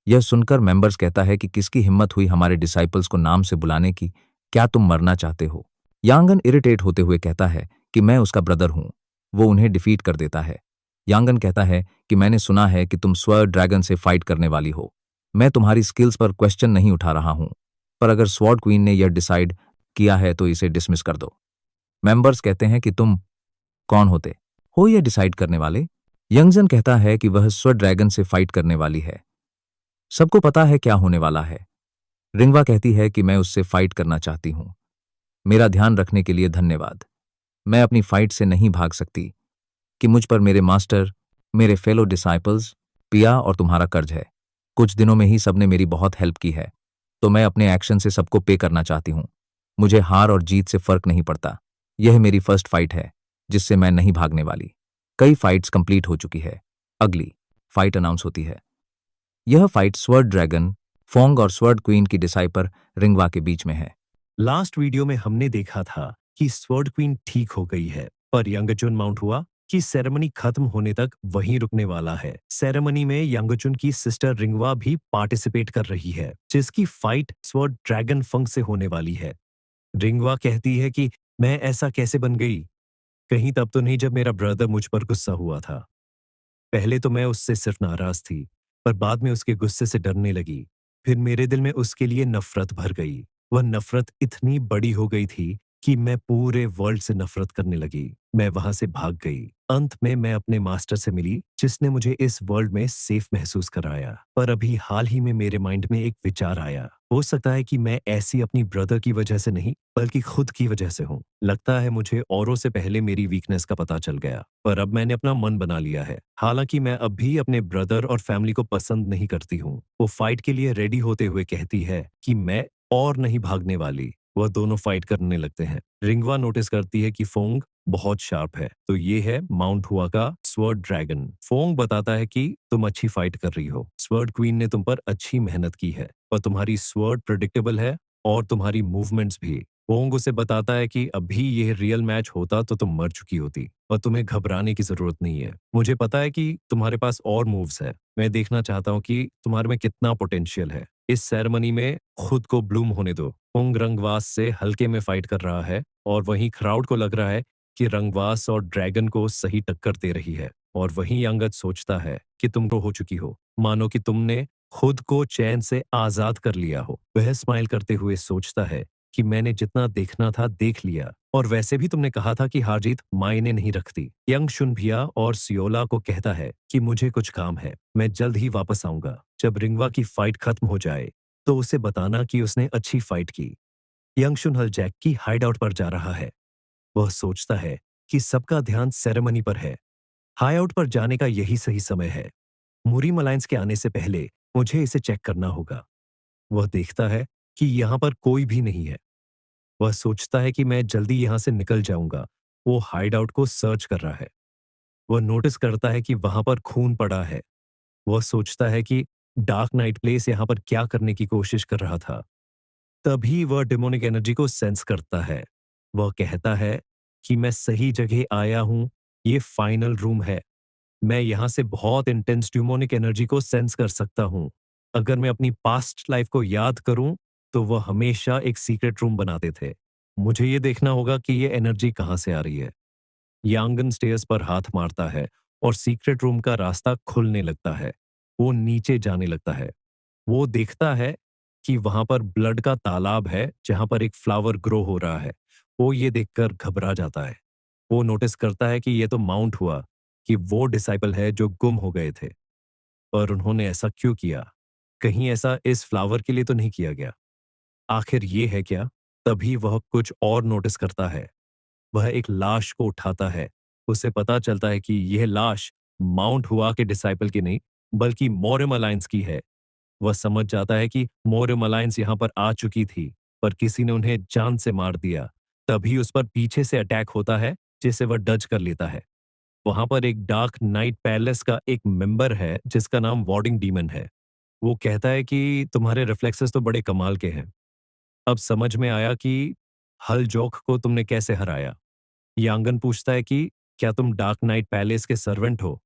यह सुनकर मेंबर्स कहता है कि किसकी हिम्मत हुई हमारे डिसाइपल्स को नाम से बुलाने की? क्या तुम मरना चाहते हो? यांगन इरिटेट होते हुए कहता है कि मैं उसका ब्रदर हूं। वो उन्हें डिफीट कर देता है। यांगन कहता है कि मैंने सुना है कि तुम स्वर्ड ड्रैगन से फाइट करने वाली हो। मैं तुम्हारी स्किल्स पर क्वेश्चन नहीं उठा रहा हूं, पर अगर स्वॉर्ड क्वीन ने यह डिसाइड किया है तो इसे डिसमिस कर दो। मेंबर्स कहते हैं कि तुम कौन होते हो यह डिसाइड करने वाले। यंगजन कहता है कि वह स्व ड्रैगन से फाइट करने वाली है। सबको पता है क्या होने वाला है। रिंगवा कहती है कि मैं उससे फाइट करना चाहती हूं। मेरा ध्यान रखने के लिए धन्यवाद। मैं अपनी फाइट से नहीं भाग सकती कि मुझ पर मेरे मास्टर, मेरे फेलो डिसाइपल्स, पिया और तुम्हारा कर्ज है। कुछ दिनों में ही सबने मेरी बहुत हेल्प की है, तो मैं अपने एक्शन से सबको पे करना चाहती हूँ। मुझे हार और जीत से फर्क नहीं पड़ता। यह मेरी फर्स्ट फाइट है, जिससे मैं नहीं भागने वाली। कई फाइट्स कंप्लीट हो चुकी है। अगली फाइट अनाउंस होती है। यह फाइट स्वर्ड ड्रैगन, फोंग और स्वर्ड क्वीन की डिसाइपर रिंगवा के बीच में है। लास्ट वीडियो में हमने देखा था कि स्वर्ड क्वीन ठीक हो गई है, पर यंगचुन माउंट हुआ कि सेरेमनी खत्म होने तक वहीं रुकने वाला है। सेरेमनी में यंगचुन की सिस्टर रिंगवा भी पार्टिसिपेट कर रही है, जिसकी फाइट स्वर्ड ड्रैगन फंग से होने वाली है। रिंगवा कहती है कि मैं ऐसा कैसे बन गई? कहीं तब तो नहीं जब मेरा ब्रदर मुझ पर गुस्सा हुआ था। पहले तो मैं उससे सिर्फ नाराज थी, पर बाद में उसके गुस्से से डरने लगी। फिर मेरे दिल में उसके लिए नफरत भर गई। वह नफरत इतनी बड़ी हो गई थी कि मैं पूरे वर्ल्ड से नफरत करने लगी। मैं वहां से भाग गई। अंत में मैं अपने मास्टर से मिली, जिसने मुझे इस वर्ल्ड में सेफ महसूस कराया। पर अभी हाल ही में मेरे माइंड में एक विचार आया। हो सकता है कि मैं ऐसी अपनी ब्रदर की वजह से नहीं, बल्कि खुद की वजह से हूँ। लगता है मुझे औरों से पहले मेरी वीकनेस का पता चल गया, पर अब मैंने अपना मन बना लिया है। हालांकि मैं अब भी अपने ब्रदर और फैमिली को पसंद नहीं करती हूँ। वो फाइट के लिए रेडी होते हुए कहती है कि मैं और नहीं भागने वाली। वह दोनों फाइट करने लगते हैं। रिंगवा नोटिस करती है कि फोंग बहुत शार्प है, तो ये है माउंट हुआ का स्वर्ड ड्रैगन। फोंग बताता है कि तुम अच्छी फाइट कर रही हो। स्वर्ड क्वीन ने तुम पर अच्छी मेहनत की है, पर तुम्हारी स्वर्ड प्रिडिक्टेबल है और तुम्हारी मूवमेंट्स भी। फोंग उसे बताता है कि अभी यह रियल मैच होता तो तुम मर चुकी होती और तुम्हें घबराने की जरूरत नहीं है। मुझे पता है कि तुम्हारे पास और मूव्स है। मैं देखना चाहता हूँ कि तुम्हारे में कितना पोटेंशियल है। इस सेरेमनी में खुद को ब्लूम होने दो। फोंग रंगवास से हल्के में फाइट कर रहा है और वहीं क्राउड को लग रहा है कि रंगवास और ड्रैगन को सही टक्कर दे रही है। और वहीं अंगद सोचता है कि तुम तो हो चुकी हो, मानो कि तुमने खुद को चैन से आजाद कर लिया हो। वह स्माइल करते हुए सोचता है कि मैंने जितना देखना था देख लिया, और वैसे भी तुमने कहा था कि हार जीत मायने नहीं रखती। यंग शुनभिया और सियोला को कहता है कि मुझे कुछ काम है, मैं जल्द ही वापस आऊंगा। जब रिंगवा की फाइट खत्म हो जाए तो उसे बताना कि उसने अच्छी फाइट की। यंग शुनहल जैक की हाइड आउट पर जा रहा है। वह सोचता है कि सबका ध्यान सेरेमनी पर है। हाई आउट पर जाने का यही सही समय है। मुरीम अलायंस के आने से पहले मुझे इसे चेक करना होगा। वह देखता है कि यहाँ पर कोई भी नहीं है। वह सोचता है कि मैं जल्दी यहाँ से निकल जाऊंगा। वो हाइड आउट को सर्च कर रहा है। वह नोटिस करता है कि वहां पर खून पड़ा है। वह सोचता है कि डार्क नाइट प्लेस यहाँ पर क्या करने की कोशिश कर रहा था। तभी वह डिमोनिक एनर्जी को सेंस करता है। वह कहता है कि मैं सही जगह आया हूं, ये फाइनल रूम है। मैं यहां से बहुत इंटेंस डिमोनिक एनर्जी को सेंस कर सकता हूं। अगर मैं अपनी पास्ट लाइफ को याद करूं तो वह हमेशा एक सीक्रेट रूम बनाते थे। मुझे ये देखना होगा कि ये एनर्जी कहां से आ रही है। यांगन स्टेयर्स पर हाथ मारता है और सीक्रेट रूम का रास्ता खुलने लगता है। वो नीचे जाने लगता है। वो देखता है कि वहां पर ब्लड का तालाब है, जहां पर एक फ्लावर ग्रो हो रहा है। वो ये देखकर घबरा जाता है। वो नोटिस करता है कि ये तो माउंट हुआ, कि वो डिसाइपल है जो गुम हो गए थे। पर उन्होंने ऐसा क्यों किया? कहीं ऐसा इस फ्लावर के लिए तो नहीं किया गया? आखिर ये है क्या? तभी वह कुछ और नोटिस करता है। वह एक लाश को उठाता है। उसे पता चलता है कि यह लाश माउंट हुआ के डिसाइपल की नहीं, बल्कि मोरेम अलायंस की है। वह समझ जाता है कि मोरेम अलायंस यहाँ पर आ चुकी थी, पर किसी ने उन्हें जान से मार दिया। तभी उस पर पीछे से अटैक होता है, जिसे वह डज कर लेता है। वहां पर एक डार्क नाइट पैलेस का एक मेंबर है, जिसका नाम वार्डिंग डीमन है। वो कहता है कि तुम्हारे रिफ्लेक्सेस तो बड़े कमाल के हैं। अब समझ में आया कि हल जोक को तुमने कैसे हराया। यांगन पूछता है कि क्या तुम डार्क नाइट पैलेस के सर्वेंट हो?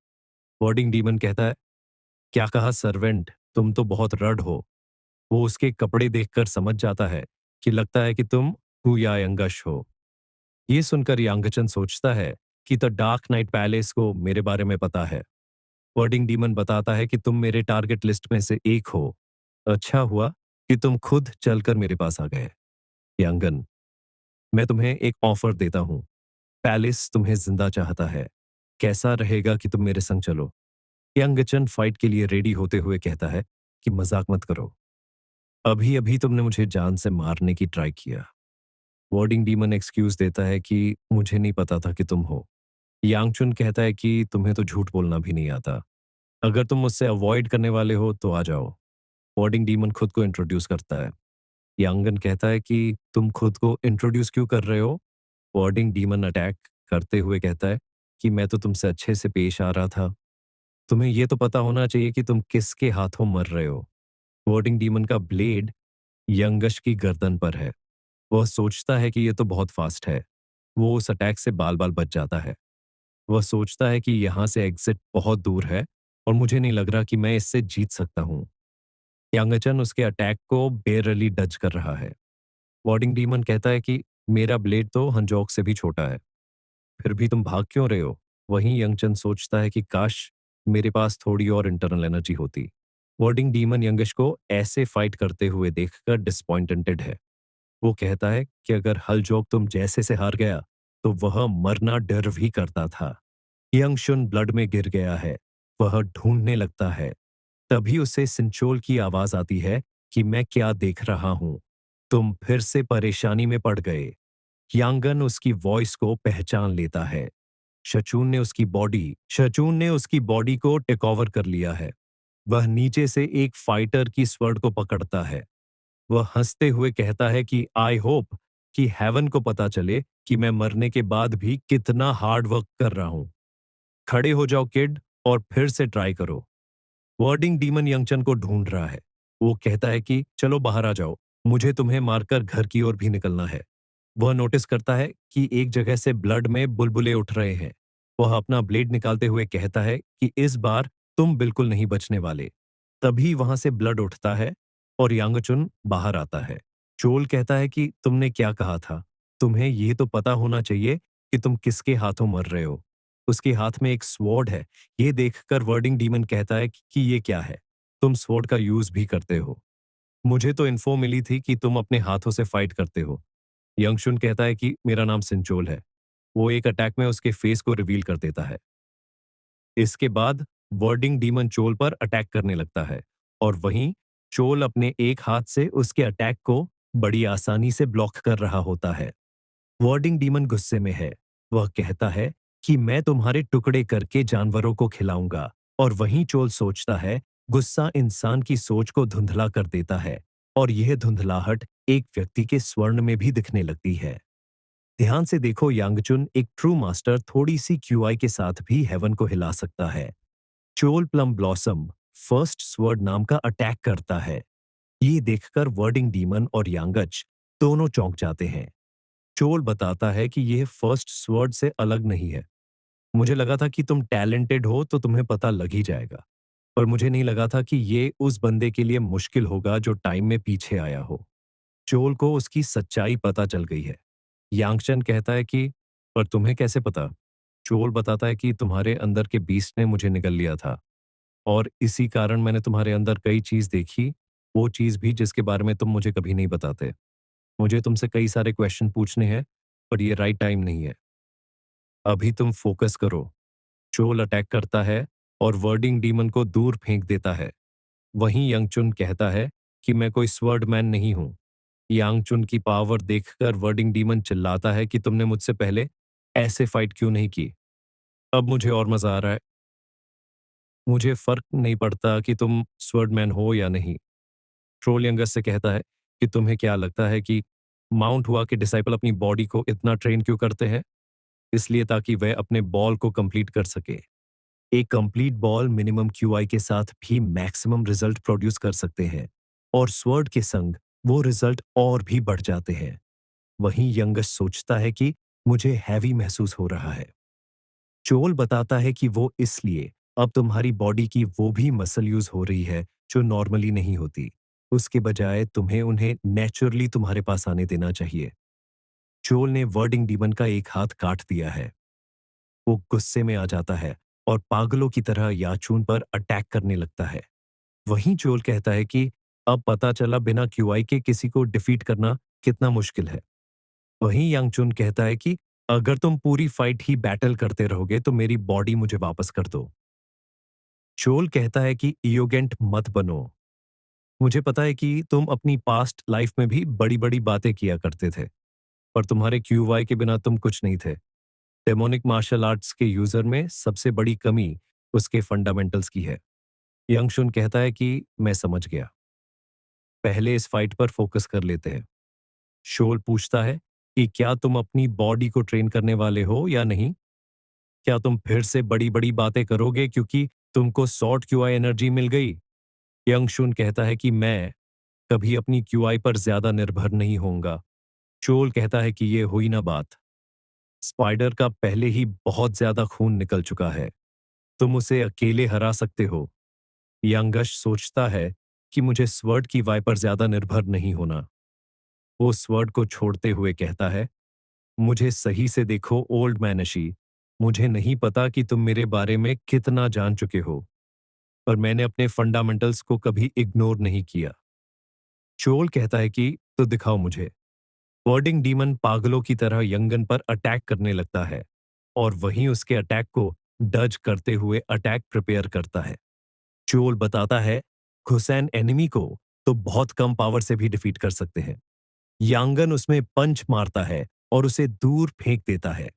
वार्डिंग डीमन कहता है, क्या कहा सर्वेंट, तुम तो बहुत रड हो। वो उसके कपड़े देखकर समझ जाता है कि लगता है कि तुम हुयायंगश हो। ये सुनकर यांगचन सोचता है कि द डार्क नाइट पैलेस को मेरे बारे में पता है। वर्डिंग डीमन बताता है कि तुम मेरे टारगेट लिस्ट में से एक हो। अच्छा हुआ कि तुम खुद चलकर मेरे पास आ गए। यांगन, मैं तुम्हें एक ऑफर देता हूँ। पैलेस तुम्हें जिंदा चाहता है। कैसा रहेगा कि तुम मेरे संग चलो? यंगचन फाइट के लिए रेडी होते हुए कहता है कि मजाक मत करो। अभी अभी तुमने मुझे जान से मारने की ट्राई किया। वार्डिंग डीमन एक्सक्यूज देता है कि मुझे नहीं पता था कि तुम हो। यांगचुन कहता है कि तुम्हें तो झूठ बोलना भी नहीं आता। अगर तुम मुझसे अवॉइड करने वाले हो तो आ जाओ। वार्डिंग डीमन खुद को इंट्रोड्यूस करता है। यांगन कहता है कि तुम खुद को इंट्रोड्यूस क्यों कर रहे हो? वार्डिंग डीमन अटैक करते हुए कहता है कि मैं तो तुमसे अच्छे से पेश आ रहा था। तुम्हें ये तो पता होना चाहिए कि तुम किसके हाथों मर रहे हो। वार्डिंग डीमन का ब्लेड यंगश की गर्दन पर है। वह सोचता है कि ये तो बहुत फास्ट है। वो उस अटैक से बाल बाल बच जाता है। वह सोचता है कि यहाँ से एग्जिट बहुत दूर है और मुझे नहीं लग रहा कि मैं इससे जीत सकता हूँ। यांगचन उसके अटैक को बेरली डज कर रहा है। वार्डिंग डीमन कहता है कि मेरा ब्लेड तो हंजोक से भी छोटा है, फिर भी तुम भाग क्यों रहे हो? वहीं यंगचन सोचता है कि काश मेरे पास थोड़ी और इंटरनल एनर्जी होती। वार्डिंग डीमन यंगश को ऐसे फाइट करते हुए देखकर डिसपॉइंटेड है। वो कहता है कि अगर हलजोक तुम जैसे से हार गया तो वह मरना डर भी करता था। यंगशुन ब्लड में गिर गया है। वह ढूंढने लगता है। तभी उसे सिंचोल की आवाज आती है कि मैं क्या देख रहा हूं, तुम फिर से परेशानी में पड़ गए। यांगन उसकी वॉइस को पहचान लेता है। शचून ने उसकी बॉडी को टेक ओवर कर लिया है। वह नीचे से एक फाइटर की स्वर्ड को पकड़ता है। वह हंसते हुए कहता है कि आई होप कि हेवन को पता चले कि मैं मरने के बाद भी कितना हार्ड वर्क कर रहा हूं। खड़े हो जाओ किड और फिर से ट्राई करो। वर्डिंग डीमन यंगचन को ढूंढ रहा है। वो कहता है कि चलो बाहर आ जाओ, मुझे तुम्हें मारकर घर की ओर भी निकलना है। वह नोटिस करता है कि एक जगह से ब्लड में बुलबुले उठ रहे हैं। वह अपना ब्लेड निकालते हुए कहता है कि इस बार तुम बिल्कुल नहीं बचने वाले। तभी वहां से ब्लड उठता है और यांगचुन बाहर आता है। चोल कहता है कि तुमने क्या कहा था? तुम्हें ये तो पता होना चाहिए कि तुम किसके हाथों मर रहे हो। उसके हाथ में एक स्वॉर्ड है। ये देखकर वर्डिंग डीमन कहता है कि ये क्या है? तुम स्वॉर्ड का यूज भी करते हो। मुझे तो इन्फो मिली थी कि तुम अपने हाथों से फाइट करते हो। यंगशुन कहता है कि मेरा नाम सिंचोल है। वो एक अटैक में उसके फेस को रिवील कर देता है। इसके बाद वर्डिंग डीमन चोल पर अटैक करने लगता है और वहीं चोल अपने एक हाथ से उसके अटैक को बड़ी आसानी से ब्लॉक कर रहा होता है। वर्डिंग डीमन गुस्से में है। वह कहता है कि मैं तुम्हारे टुकड़े करके जानवरों को खिलाऊंगा। और वहीं चोल सोचता है, गुस्सा इंसान की सोच को धुंधला कर देता है और यह धुंधलाहट एक व्यक्ति के स्वर्ण में भी दिखने लगती है। ध्यान से देखो, यांगचुन एक ट्रू मास्टर थोड़ी सी क्यूआई के साथ भी हेवन को हिला सकता है। Chola plum blossom first sword नाम का अटैक करता है। ये देखकर वर्डिंग डीमन और यांगच दोनों चौंक जाते हैं। चोल बताता है कि यह फर्स्ट स्वर्ड से अलग नहीं है। मुझे लगा था कि तुम टैलेंटेड हो तो तुम्हें पता लग ही जाएगा, पर मुझे नहीं लगा था कि ये उस बंदे के लिए मुश्किल होगा जो टाइम में पीछे आया हो। चोल को उसकी सच्चाई पता चल गई है। यांगचन कहता है कि पर तुम्हें कैसे पता? चोल बताता है कि तुम्हारे अंदर के बीस्ट ने मुझे निगल लिया था और इसी कारण मैंने तुम्हारे अंदर कई चीज देखी, वो चीज भी जिसके बारे में तुम मुझे कभी नहीं बताते। मुझे तुमसे कई सारे क्वेश्चन पूछने हैं, पर ये राइट टाइम नहीं है। अभी तुम फोकस करो। चोल अटैक करता है और वर्डिंग डीमन को दूर फेंक देता है। वहीं यंगचुन कहता है कि मैं कोई स्वर्ड मैन नहीं हूं। यांगचुन की पावर देखकर वर्डिंग डीमन चिल्लाता है कि तुमने मुझसे पहले ऐसे फाइट क्यों नहीं की? अब मुझे और मजा आ रहा है। मुझे फर्क नहीं पड़ता कि तुम स्वर्ड मैन हो या नहीं। ट्रोल यंगस से कहता है कि तुम्हें क्या लगता है कि माउंट हुआ के डिसाइपल अपनी बॉडी को इतना ट्रेन क्यों करते हैं? इसलिए ताकि वह अपने बॉल को कंप्लीट कर सके। एक कंप्लीट बॉल मिनिमम क्यूआई के साथ भी मैक्सिमम रिजल्ट प्रोड्यूस कर सकते हैं और स्वर्ड के संग वो रिजल्ट और भी बढ़ जाते हैं। वहीं यंगस सोचता है कि मुझे हैवी महसूस हो रहा है। चोल बताता है कि वो इसलिए अब तुम्हारी बॉडी की वो भी मसल यूज हो रही है जो नॉर्मली नहीं होती। उसके बजाय तुम्हें उन्हें नेचुरली तुम्हारे पास आने देना चाहिए। चोल ने वर्डिंग डीमन का एक हाथ काट दिया है। वो गुस्से में आ जाता है और पागलों की तरह याचून पर अटैक करने लगता है। वहीं चोल कहता है कि अब पता चला बिना क्यूआई के किसी को डिफीट करना कितना मुश्किल है। वहीं यांगचुन कहता है कि अगर तुम पूरी फाइट ही बैटल करते रहोगे तो मेरी बॉडी मुझे वापस कर दो। चोल कहता है कि इयोगेंट मत बनो। मुझे पता है कि तुम अपनी पास्ट लाइफ में भी बड़ी बड़ी बातें किया करते थे, पर तुम्हारे क्यूआई के बिना तुम कुछ नहीं थे। डेमोनिक मार्शल आर्ट्स के यूजर में सबसे बड़ी कमी उसके फंडामेंटल्स की है। यंगशुन कहता है कि मैं समझ गया, पहले इस फाइट पर फोकस कर लेते हैं। शोल पूछता है कि क्या तुम अपनी बॉडी को ट्रेन करने वाले हो या नहीं? क्या तुम फिर से बड़ी बड़ी बातें करोगे क्योंकि तुमको शॉर्ट क्यूआई एनर्जी मिल गई? यंगशुन कहता है कि मैं कभी अपनी क्यूआई पर ज्यादा निर्भर नहीं होऊंगा। शोल कहता है कि ये हुई ना बात। स्पाइडर का पहले ही बहुत ज्यादा खून निकल चुका है, तुम उसे अकेले हरा सकते हो। यंगश सोचता है कि मुझे स्वर्ड की वाई पर ज्यादा निर्भर नहीं होना। वो स्वर्ड को छोड़ते हुए कहता है, मुझे सही से देखो ओल्ड मैनशी, मुझे नहीं पता कि तुम मेरे बारे में कितना जान चुके हो, पर मैंने अपने फंडामेंटल्स को कभी इग्नोर नहीं किया। चोल कहता है कि तो दिखाओ मुझे। वर्डिंग डीमन पागलों की तरह यंगन पर अटैक करने लगता है और वहीं उसके अटैक को डज करते हुए अटैक प्रिपेयर करता है। चोल बताता है, हुसैन एनिमी को तो बहुत कम पावर से भी डिफीट कर सकते हैं। यांगन उसमें पंच मारता है और उसे दूर फेंक देता है।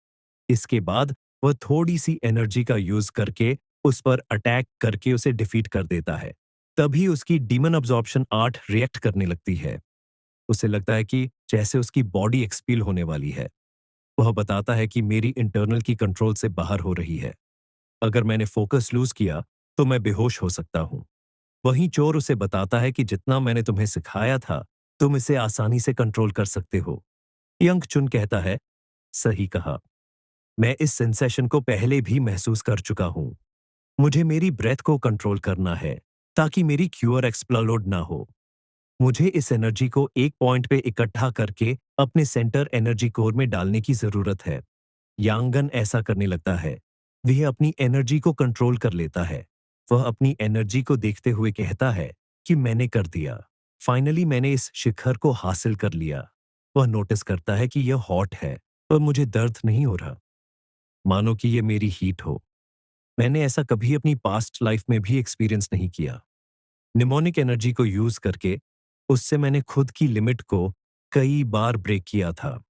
इसके बाद वह थोड़ी सी एनर्जी का यूज करके उस पर अटैक करके उसे डिफीट कर देता है। तभी उसकी डीमन अब्जॉर्प्शन 8 रिएक्ट करने लगती है। उसे लगता है कि जैसे उसकी बॉडी एक्सपील होने वाली है। वह बताता है कि मेरी इंटरनल की कंट्रोल से बाहर हो रही है। अगर मैंने फोकस लूज किया तो मैं बेहोश हो सकता हूं। वहीं चोर उसे बताता है कि जितना मैंने तुम्हें सिखाया था, तुम इसे आसानी से कंट्रोल कर सकते हो। यंग चुन कहता है, सही कहा, मैं इस सेंसेशन को पहले भी महसूस कर चुका हूं। मुझे मेरी ब्रेथ को कंट्रोल करना है ताकि मेरी क्यूअर एक्सप्लोड ना हो। मुझे इस एनर्जी को एक पॉइंट पे इकट्ठा करके अपने सेंटर एनर्जी कोर में डालने की जरूरत है। यांगन ऐसा करने लगता है। वह अपनी एनर्जी को कंट्रोल कर लेता है। वह अपनी एनर्जी को देखते हुए कहता है कि मैंने कर दिया। फाइनली मैंने इस शिखर को हासिल कर लिया। वह नोटिस करता है कि यह हॉट है, पर मुझे दर्द नहीं हो रहा, मानो कि यह मेरी हीट हो। मैंने ऐसा कभी अपनी पास्ट लाइफ में भी एक्सपीरियंस नहीं किया। निमोनिक एनर्जी को यूज करके उससे मैंने खुद की लिमिट को कई बार ब्रेक किया था।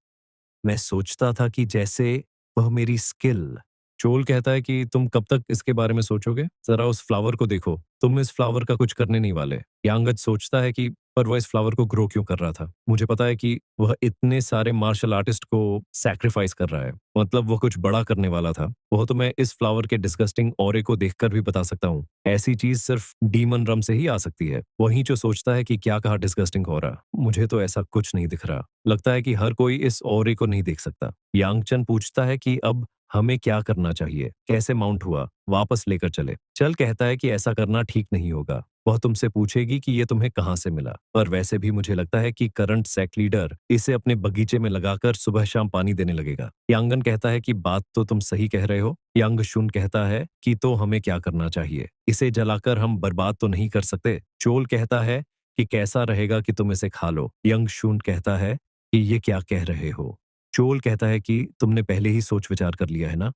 मैं सोचता था कि जैसे वह मेरी स्किल। चोल कहता है कि तुम कब तक इसके बारे में सोचोगे? जरा उस फ्लावर को देखो, तुम इस फ्लावर का कुछ करने नहीं वाले। यांगत सोचता है कि पर वह इस फ्लावर को ग्रो क्यों कर रहा था? मुझे पता है कि वह इतने सारे मार्शल आर्टिस्ट को सैक्रिफाइस कर रहा है, मतलब वह कुछ बड़ा करने वाला था। वह तो मैं इस फ्लावर के डिस्गस्टिंग ऑरे को देखकर भी बता सकता हूँ। ऐसी चीज सिर्फ डीमन रम से ही आ सकती है। वहीं जो सोचता है कि क्या कहा डिस्गस्टिंग हो रहा, मुझे तो ऐसा कुछ नहीं दिख रहा। लगता है कि हर कोई इस ऑरे को नहीं देख सकता। यांगचन पूछता है कि अब हमें क्या करना चाहिए? कैसे माउंट हुआ? वापस लेकर चले। चल कहता है कि ऐसा करना ठीक नहीं होगा। वह तुमसे पूछेगी कि ये तुम्हें कहाँ से मिला। पर वैसे भी मुझे लगता है कि करंट सेक लीडर इसे अपने बगीचे में लगाकर सुबह शाम पानी देने लगेगा। यांगन कहता है कि बात तो तुम सही कह रहे हो। यांग शुन कहता है कि तो हमें क्या करना चाहिए? इसे जलाकर हम बर्बाद तो नहीं कर सकते। चोल कहता है कि कैसा रहेगा कि तुम इसे खा लो। यंग शून कहता है कि ये क्या कह रहे हो? चोल कहता है कि तुमने पहले ही सोच विचार कर लिया है ना,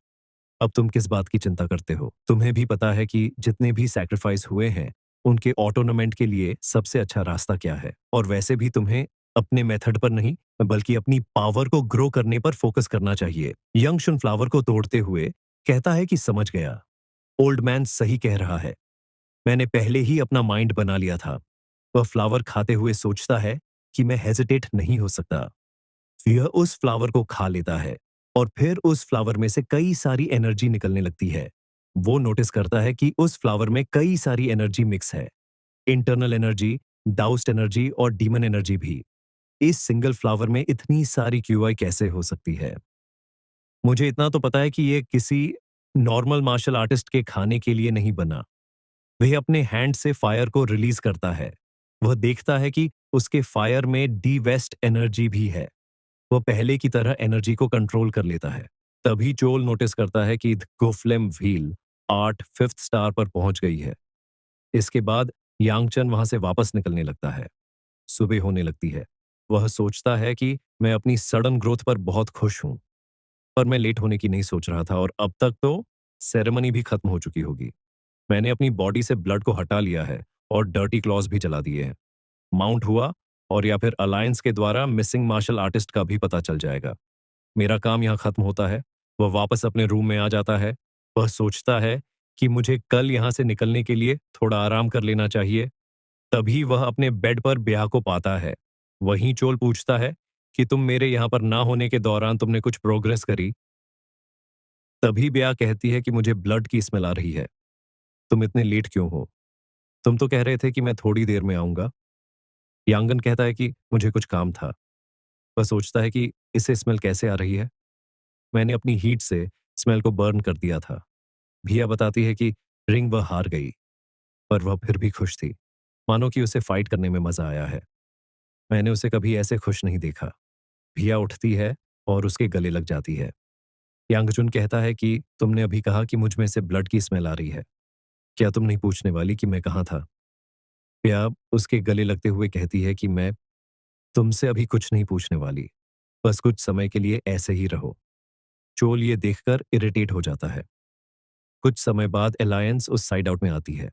अब तुम किस बात की चिंता करते हो? तुम्हें भी पता है कि जितने भी सैक्रिफाइस हुए हैं उनके ऑटोनमेंट के लिए सबसे अच्छा रास्ता क्या है। और वैसे भी तुम्हें अपने मेथड पर नहीं बल्कि अपनी पावर को ग्रो करने पर फोकस करना चाहिए। यंग शुन फ्लावर को तोड़ते हुए कहता है कि समझ गया, ओल्ड मैन सही कह रहा है, मैंने पहले ही अपना माइंड बना लिया था। वह फ्लावर खाते हुए सोचता है कि मैं हेजिटेट नहीं हो सकता। यह उस फ्लावर को खा लेता है और फिर उस फ्लावर में से कई सारी एनर्जी निकलने लगती है। वो नोटिस करता है कि उस फ्लावर में कई सारी एनर्जी मिक्स है, इंटरनल एनर्जी, डाउस्ट एनर्जी और डीमन एनर्जी भी। इस सिंगल फ्लावर में इतनी सारी क्यूआई कैसे हो सकती है? मुझे इतना तो पता है कि ये किसी नॉर्मल मार्शल आर्टिस्ट के खाने के लिए नहीं बना। वह अपने हैंड से फायर को रिलीज करता है। वह देखता है कि उसके फायर में डी वेस्ट एनर्जी भी है। वह पहले की तरह एनर्जी को कंट्रोल कर लेता है। तभी चोल नोटिस करता है कि गोफ्लेम व्हील 8 5th स्टार पर पहुंच गई है। इसके बाद यांगचन वहां से वापस निकलने लगता है। सुबह होने लगती है। वह सोचता है कि मैं अपनी सडन ग्रोथ पर बहुत खुश हूं, पर मैं लेट होने की नहीं सोच रहा था और अब तक तो सेरेमनी भी खत्म हो चुकी होगी। मैंने अपनी बॉडी से ब्लड को हटा लिया है और डर्टी क्लॉज भी जला दिए हैं। माउंट हुआ और या फिर अलायंस के द्वारा मिसिंग मार्शल आर्टिस्ट का भी पता चल जाएगा। मेरा काम यहाँ खत्म होता है। वह वापस अपने रूम में आ जाता है। वह सोचता है कि मुझे कल यहाँ से निकलने के लिए थोड़ा आराम कर लेना चाहिए। तभी वह अपने बेड पर ब्याह को पाता है। वहीं चोल पूछता है कि तुम मेरे यहाँ पर ना होने के दौरान तुमने कुछ प्रोग्रेस करी? तभी ब्याह कहती है कि मुझे ब्लड की स्मेल आ रही है। तुम इतने लेट क्यों हो? तुम तो कह रहे थे कि मैं थोड़ी देर में आऊंगा। यांगन कहता है कि मुझे कुछ काम था। वह सोचता है कि इसे स्मेल कैसे आ रही है। मैंने अपनी हीट से स्मेल को बर्न कर दिया था। भिया बताती है कि रिंग वह हार गई, पर वह फिर भी खुश थी, मानो कि उसे फाइट करने में मजा आया है। मैंने उसे कभी ऐसे खुश नहीं देखा। भिया उठती है और उसके गले लग जाती है। यांगचुन कहता है कि तुमने अभी कहा कि मुझ में से ब्लड की स्मेल आ रही है। क्या तुम नहीं पूछने वाली कि मैं कहाँ था? भिया उसके गले लगते हुए कहती है कि मैं तुमसे अभी कुछ नहीं पूछने वाली। बस कुछ समय के लिए ऐसे ही रहो। चोल ये देखकर इरिटेट हो जाता है। कुछ समय बाद अलायंस उस साइड आउट में आती है।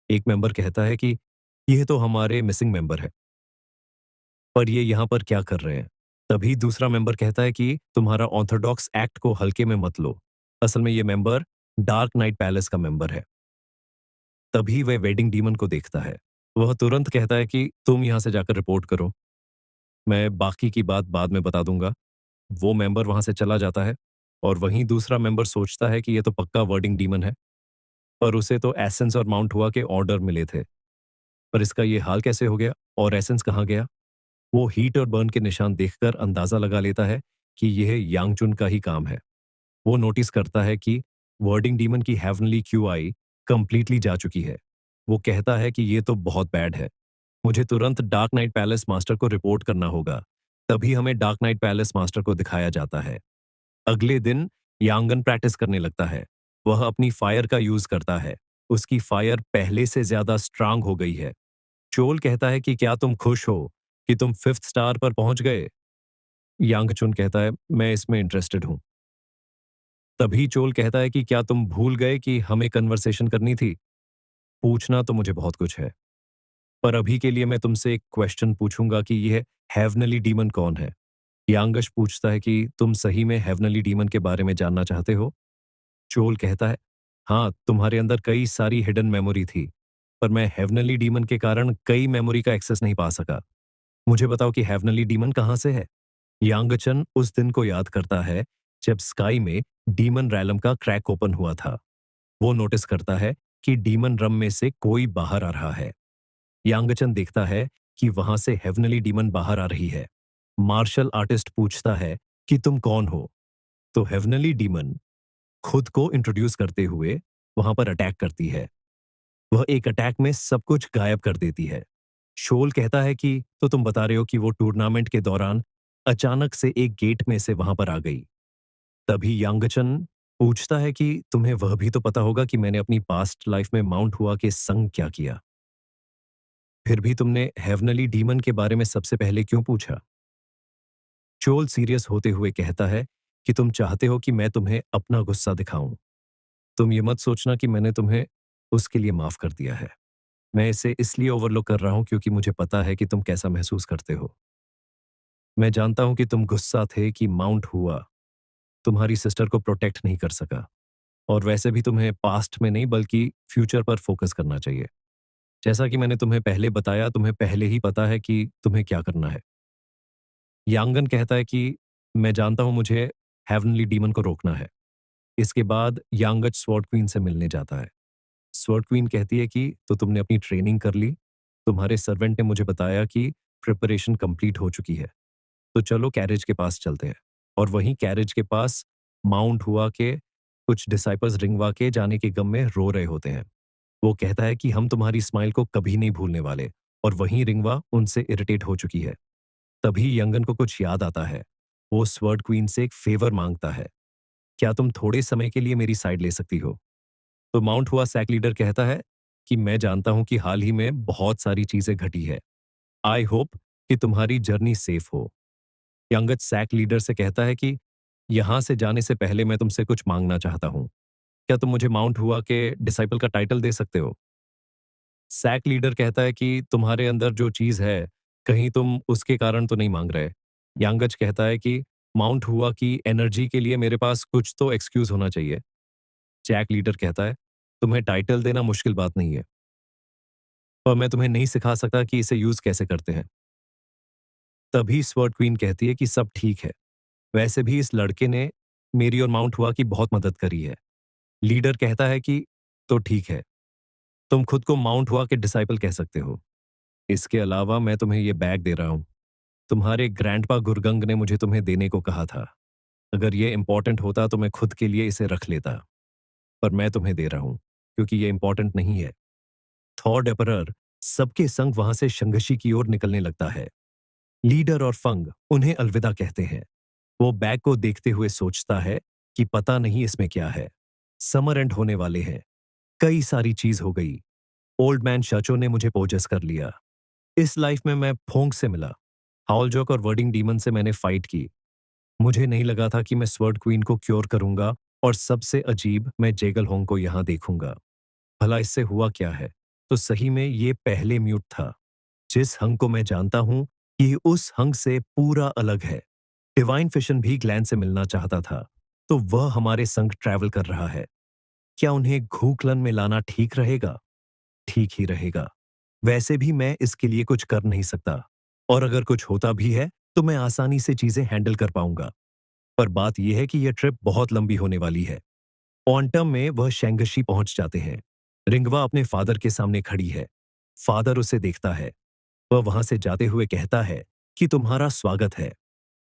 एक मेंबर कहता है कि यह तो हमारे मिसिंग मेंबर है, पर ये यहाँ पर क्या कर रहे हैं? तभी दूसरा मेंबर कहता है कि तुम्हारा ऑर्थोडॉक्स एक्ट को हल्के में मत लो। असल में ये मेंबर डार्क नाइट पैलेस का मेंबर है। तभी वह वेडिंग डीमन को देखता है। वह तुरंत कहता है कि तुम यहाँ से जाकर रिपोर्ट करो। मैं बाकी की बात बाद में बता दूंगा। वो मेंबर वहां से चला जाता है और वहीं दूसरा मेंबर सोचता है कि ये तो पक्का वर्डिंग डीमन है, पर उसे तो एसेंस और माउंट हुआ के ऑर्डर मिले थे। पर इसका ये हाल कैसे हो गया और एसेंस कहाँ गया? वो हीट और बर्न के निशान देखकर अंदाजा लगा लेता है कि यह यांगचुन का ही काम है। वो नोटिस करता है कि वर्डिंग डीमन की हेवनली क्यूआई कंप्लीटली जा चुकी है। वो कहता है कि ये तो बहुत बैड है। मुझे तुरंत डार्क नाइट पैलेस मास्टर को रिपोर्ट करना होगा। तभी हमें डार्क नाइट पैलेस मास्टर को दिखाया जाता है। अगले दिन यांगन प्रैक्टिस करने लगता है। वह अपनी फायर का यूज करता है। उसकी फायर पहले से ज्यादा स्ट्रांग हो गई है। चोल कहता है कि क्या तुम खुश हो कि तुम फिफ्थ स्टार पर पहुंच गए? यांगचुन कहता है मैं इसमें इंटरेस्टेड हूं। तभी चोल कहता है कि क्या तुम भूल गए कि हमें कन्वर्सेशन करनी थी? पूछना तो मुझे बहुत कुछ है, पर अभी के लिए मैं तुमसे एक क्वेश्चन पूछूंगा कि यह हेवनली डीमन कौन है? यांगश पूछता है कि तुम सही में हेवनली डीमन के बारे में जानना चाहते हो? चोल कहता है हाँ, तुम्हारे अंदर कई सारी हिडन मेमोरी थी, पर मैं हेवनली डीमन के कारण कई मेमोरी का एक्सेस नहीं पा सका। मुझे बताओ कि हेवनली डीमन कहाँ से है? यांगचन उस दिन को याद करता है जब स्काई में डीमन रैलम का क्रैक ओपन हुआ था। वो नोटिस करता है कि डीमन रम में से कोई बाहर आ रहा है। यांगचन देखता है कि वहां से हेवनली डीमन बाहर आ रही है। मार्शल आर्टिस्ट पूछता है कि तुम कौन हो? तो हेवनली डीमन खुद को इंट्रोड्यूस करते हुए वहां पर अटैक करती है। वह एक अटैक में सब कुछ गायब कर देती है। शोल कहता है कि तो तुम बता रहे हो कि वो टूर्नामेंट के दौरान अचानक से एक गेट में से वहां पर आ गई। तभी यांगचन पूछता है कि तुम्हें वह भी तो पता होगा कि मैंने अपनी पास्ट लाइफ में माउंट हुआ के संग क्या किया। फिर भी तुमने हेवनली डीमन के बारे में सबसे पहले क्यों पूछा? चोल सीरियस होते हुए कहता है कि तुम चाहते हो कि मैं तुम्हें अपना गुस्सा दिखाऊं। तुम ये मत सोचना कि मैंने तुम्हें उसके लिए माफ कर दिया है। मैं इसे इसलिए ओवरलुक कर रहा हूं क्योंकि मुझे पता है कि तुम कैसा महसूस करते हो। मैं जानता हूं कि तुम गुस्सा थे कि माउंट हुआ तुम्हारी सिस्टर को प्रोटेक्ट नहीं कर सका, और वैसे भी तुम्हें पास्ट में नहीं बल्कि फ्यूचर पर फोकस करना चाहिए। जैसा कि मैंने तुम्हें पहले बताया, तुम्हें पहले ही पता है कि तुम्हें क्या करना है। यांगन कहता है कि मैं जानता हूं मुझे हेवनली डीमन को रोकना है। इसके बाद यांगच स्वॉर्ड क्वीन से मिलने जाता है। स्वॉर्ड क्वीन कहती है कि तो तुमने अपनी ट्रेनिंग कर ली। तुम्हारे सर्वेंट ने मुझे बताया कि प्रिपरेशन कंप्लीट हो चुकी है, तो चलो कैरेज के पास चलते हैं। और वहीं कैरेज के पास माउंट हुआ के कुछ डिसाइपल्स रिंगवा के जाने के गम में रो रहे होते हैं। वो कहता है कि हम तुम्हारी स्माइल को कभी नहीं भूलने वाले, और वहीं रिंगवा उनसे इरिटेट हो चुकी है। तभी यंगन को कुछ याद आता है। वो स्वर्ड क्वीन से एक फेवर मांगता है। क्या तुम थोड़े समय के लिए मेरी साइड ले सकती हो? तो माउंट हुआ सैक लीडर कहता है कि मैं जानता हूं कि हाल ही में बहुत सारी चीजें घटी है। आई होप कि तुम्हारी जर्नी सेफ हो। यंगत सैक लीडर से कहता है कि यहां से जाने से पहले मैं तुमसे कुछ मांगना चाहता हूं। क्या तुम मुझे माउंट हुआ के डिसाइपल का टाइटल दे सकते हो? सैक लीडर कहता है कि तुम्हारे अंदर जो चीज है, कहीं तुम उसके कारण तो नहीं मांग रहे। यांगच कहता है कि माउंट हुआ की एनर्जी के लिए मेरे पास कुछ तो एक्सक्यूज होना चाहिए। जैक लीडर कहता है, तुम्हें टाइटल देना मुश्किल बात नहीं है, पर मैं तुम्हें नहीं सिखा सकता कि इसे यूज कैसे करते हैं। तभी स्वर्ड क्वीन कहती है कि सब ठीक है। वैसे भी इस लड़के ने मेरी और माउंट हुआ की बहुत मदद करी है। लीडर कहता है कि तो ठीक है, तुम खुद को माउंट हुआ के डिसाइपल कह सकते हो। इसके अलावा मैं तुम्हें ये बैग दे रहा हूं। तुम्हारे ग्रैंडपा गुरगंग ने मुझे तुम्हें देने को कहा था। अगर ये इंपॉर्टेंट होता तो मैं खुद के लिए इसे रख लेता, पर मैं तुम्हें दे रहा हूं क्योंकि ये इंपॉर्टेंट नहीं है। थॉर एपरर सबके संग वहां से शंगशी की ओर निकलने लगता है। लीडर और फंग उन्हें अलविदा कहते हैं। वो बैग को देखते हुए सोचता है कि पता नहीं इसमें क्या है। समर एंड होने वाले हैं। कई सारी चीज हो गई। ओल्ड मैन शचो ने मुझे पोजेस कर लिया। इस लाइफ में मैं फोंग से मिला। हाउलजॉक और वर्डिंग डीमन से मैंने फाइट की। मुझे नहीं लगा था कि मैं स्वर्ड क्वीन को क्योर करूंगा और सबसे अजीब मैं जेगल होंग को यहां देखूंगा। भला इससे हुआ क्या है? तो सही में ये पहले म्यूट था। जिस हंग को मैं जानता हूं, ये उस हंग से पूरा अलग है। डिवाइन फिशन भी ग्लैन से मिलना चाहता था, तो वह हमारे संग ट्रैवल कर रहा है। क्या उन्हें घूकलन में लाना ठीक रहेगा? ठीक ही रहेगा। वैसे भी मैं इसके लिए कुछ कर नहीं सकता, और अगर कुछ होता भी है तो मैं आसानी से चीजें हैंडल कर पाऊंगा। पर बात यह है कि यह ट्रिप बहुत लंबी होने वाली है। क्वांटम में वह शेंगशी पहुंच जाते हैं। रिंगवा अपने फादर के सामने खड़ी है। फादर उसे देखता है। वह वहां से जाते हुए कहता है कि तुम्हारा स्वागत है।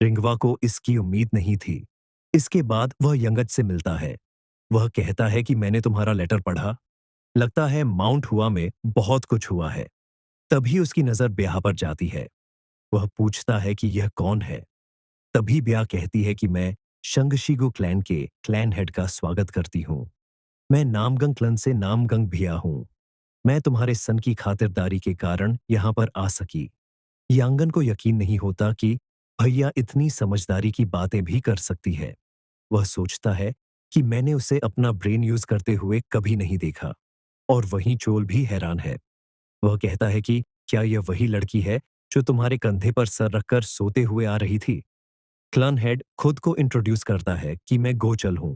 रिंगवा को इसकी उम्मीद नहीं थी। इसके बाद वह यंगत से मिलता है। वह कहता है कि मैंने तुम्हारा लेटर पढ़ा। लगता है माउंट हुआ में बहुत कुछ हुआ है। तभी उसकी नजर ब्याह पर जाती है। वह पूछता है कि यह कौन है। तभी ब्याह कहती है कि मैं शंगशिगु क्लैन के क्लैन हेड का स्वागत करती हूँ। मैं नामगंग क्लन से नामगंग भिया हूँ। मैं तुम्हारे सन की खातिरदारी के कारण यहाँ पर आ सकी। यांगन को यकीन नहीं होता कि भैया इतनी समझदारी की बातें भी कर सकती है। वह सोचता है कि मैंने उसे अपना ब्रेन यूज करते हुए कभी नहीं देखा। और वहीं चोल भी हैरान है। वह कहता है कि क्या यह वही लड़की है जो तुम्हारे कंधे पर सर रखकर सोते हुए आ रही थी? क्लन हेड खुद को इंट्रोड्यूस करता है कि मैं गोचल हूं।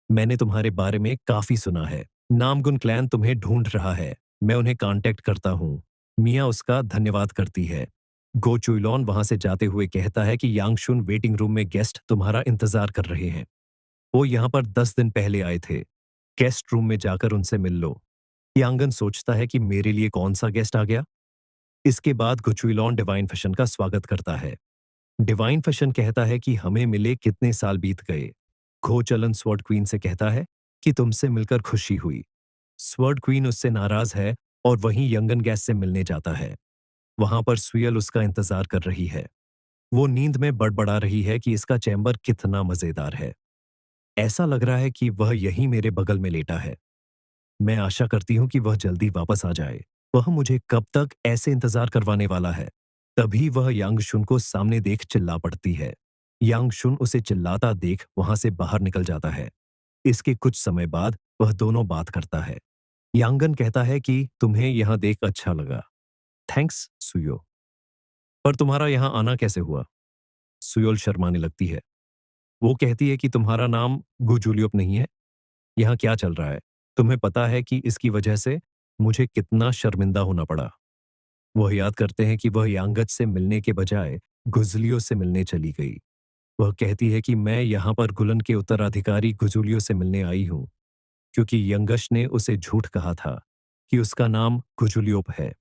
मैंने तुम्हारे बारे में काफी सुना है। नामगुन क्लैन तुम्हें ढूंढ रहा है। मैं उन्हें कांटेक्ट करता हूं। मिया उसका धन्यवाद करती है। गो चुइलॉन वहां से जाते हुए कहता है कि यांगशुन वेटिंग रूम में गेस्ट तुम्हारा इंतजार कर रहे हैं। वो यहाँ पर 10 दिन पहले आए थे। गेस्ट रूम में जाकर उनसे मिल लो। यांगन सोचता है कि मेरे लिए कौन सा गेस्ट आ गया। इसके बाद गुचुइलॉन डिवाइन फैशन का स्वागत करता है। डिवाइन फैशन कहता है कि हमें मिले कितने साल बीत गए। घोचलन स्वर्ड क्वीन से कहता है कि तुमसे मिलकर खुशी हुई। स्वर्ड क्वीन उससे नाराज है और वहीं यंगन गैस से मिलने जाता है। वहां पर सुयल उसका इंतजार कर रही है। वो नींद में बड़बड़ा रही है कि इसका चैम्बर कितना मजेदार है। ऐसा लग रहा है कि वह यहीं मेरे बगल में लेटा है। मैं आशा करती हूँ कि वह जल्दी वापस आ जाए। वह मुझे कब तक ऐसे इंतजार करवाने वाला है? तभी वह यांगशुन को सामने देख चिल्ला पड़ती है। यांगशुन उसे चिल्लाता देख वहां से बाहर निकल जाता है। इसके कुछ समय बाद वह दोनों बात करता है। यांगन कहता है कि तुम्हें यहां देख अच्छा लगा। थैंक्स सुयो। पर तुम्हारा यहां आना कैसे हुआ? सुयोल शर्माने लगती है। वो कहती है कि तुम्हारा नाम गुजूलियोप नहीं है। यहाँ क्या चल रहा है? तुम्हें पता है कि इसकी वजह से मुझे कितना शर्मिंदा होना पड़ा। वह याद करते हैं कि वह यांगत से मिलने के बजाय गुजलियों से मिलने चली गई। वह कहती है कि मैं यहाँ पर गुलन के उत्तराधिकारी गुजुलियों से मिलने आई हूँ, क्योंकि यंगश ने उसे झूठ कहा था कि उसका नाम गुजुलियोप है।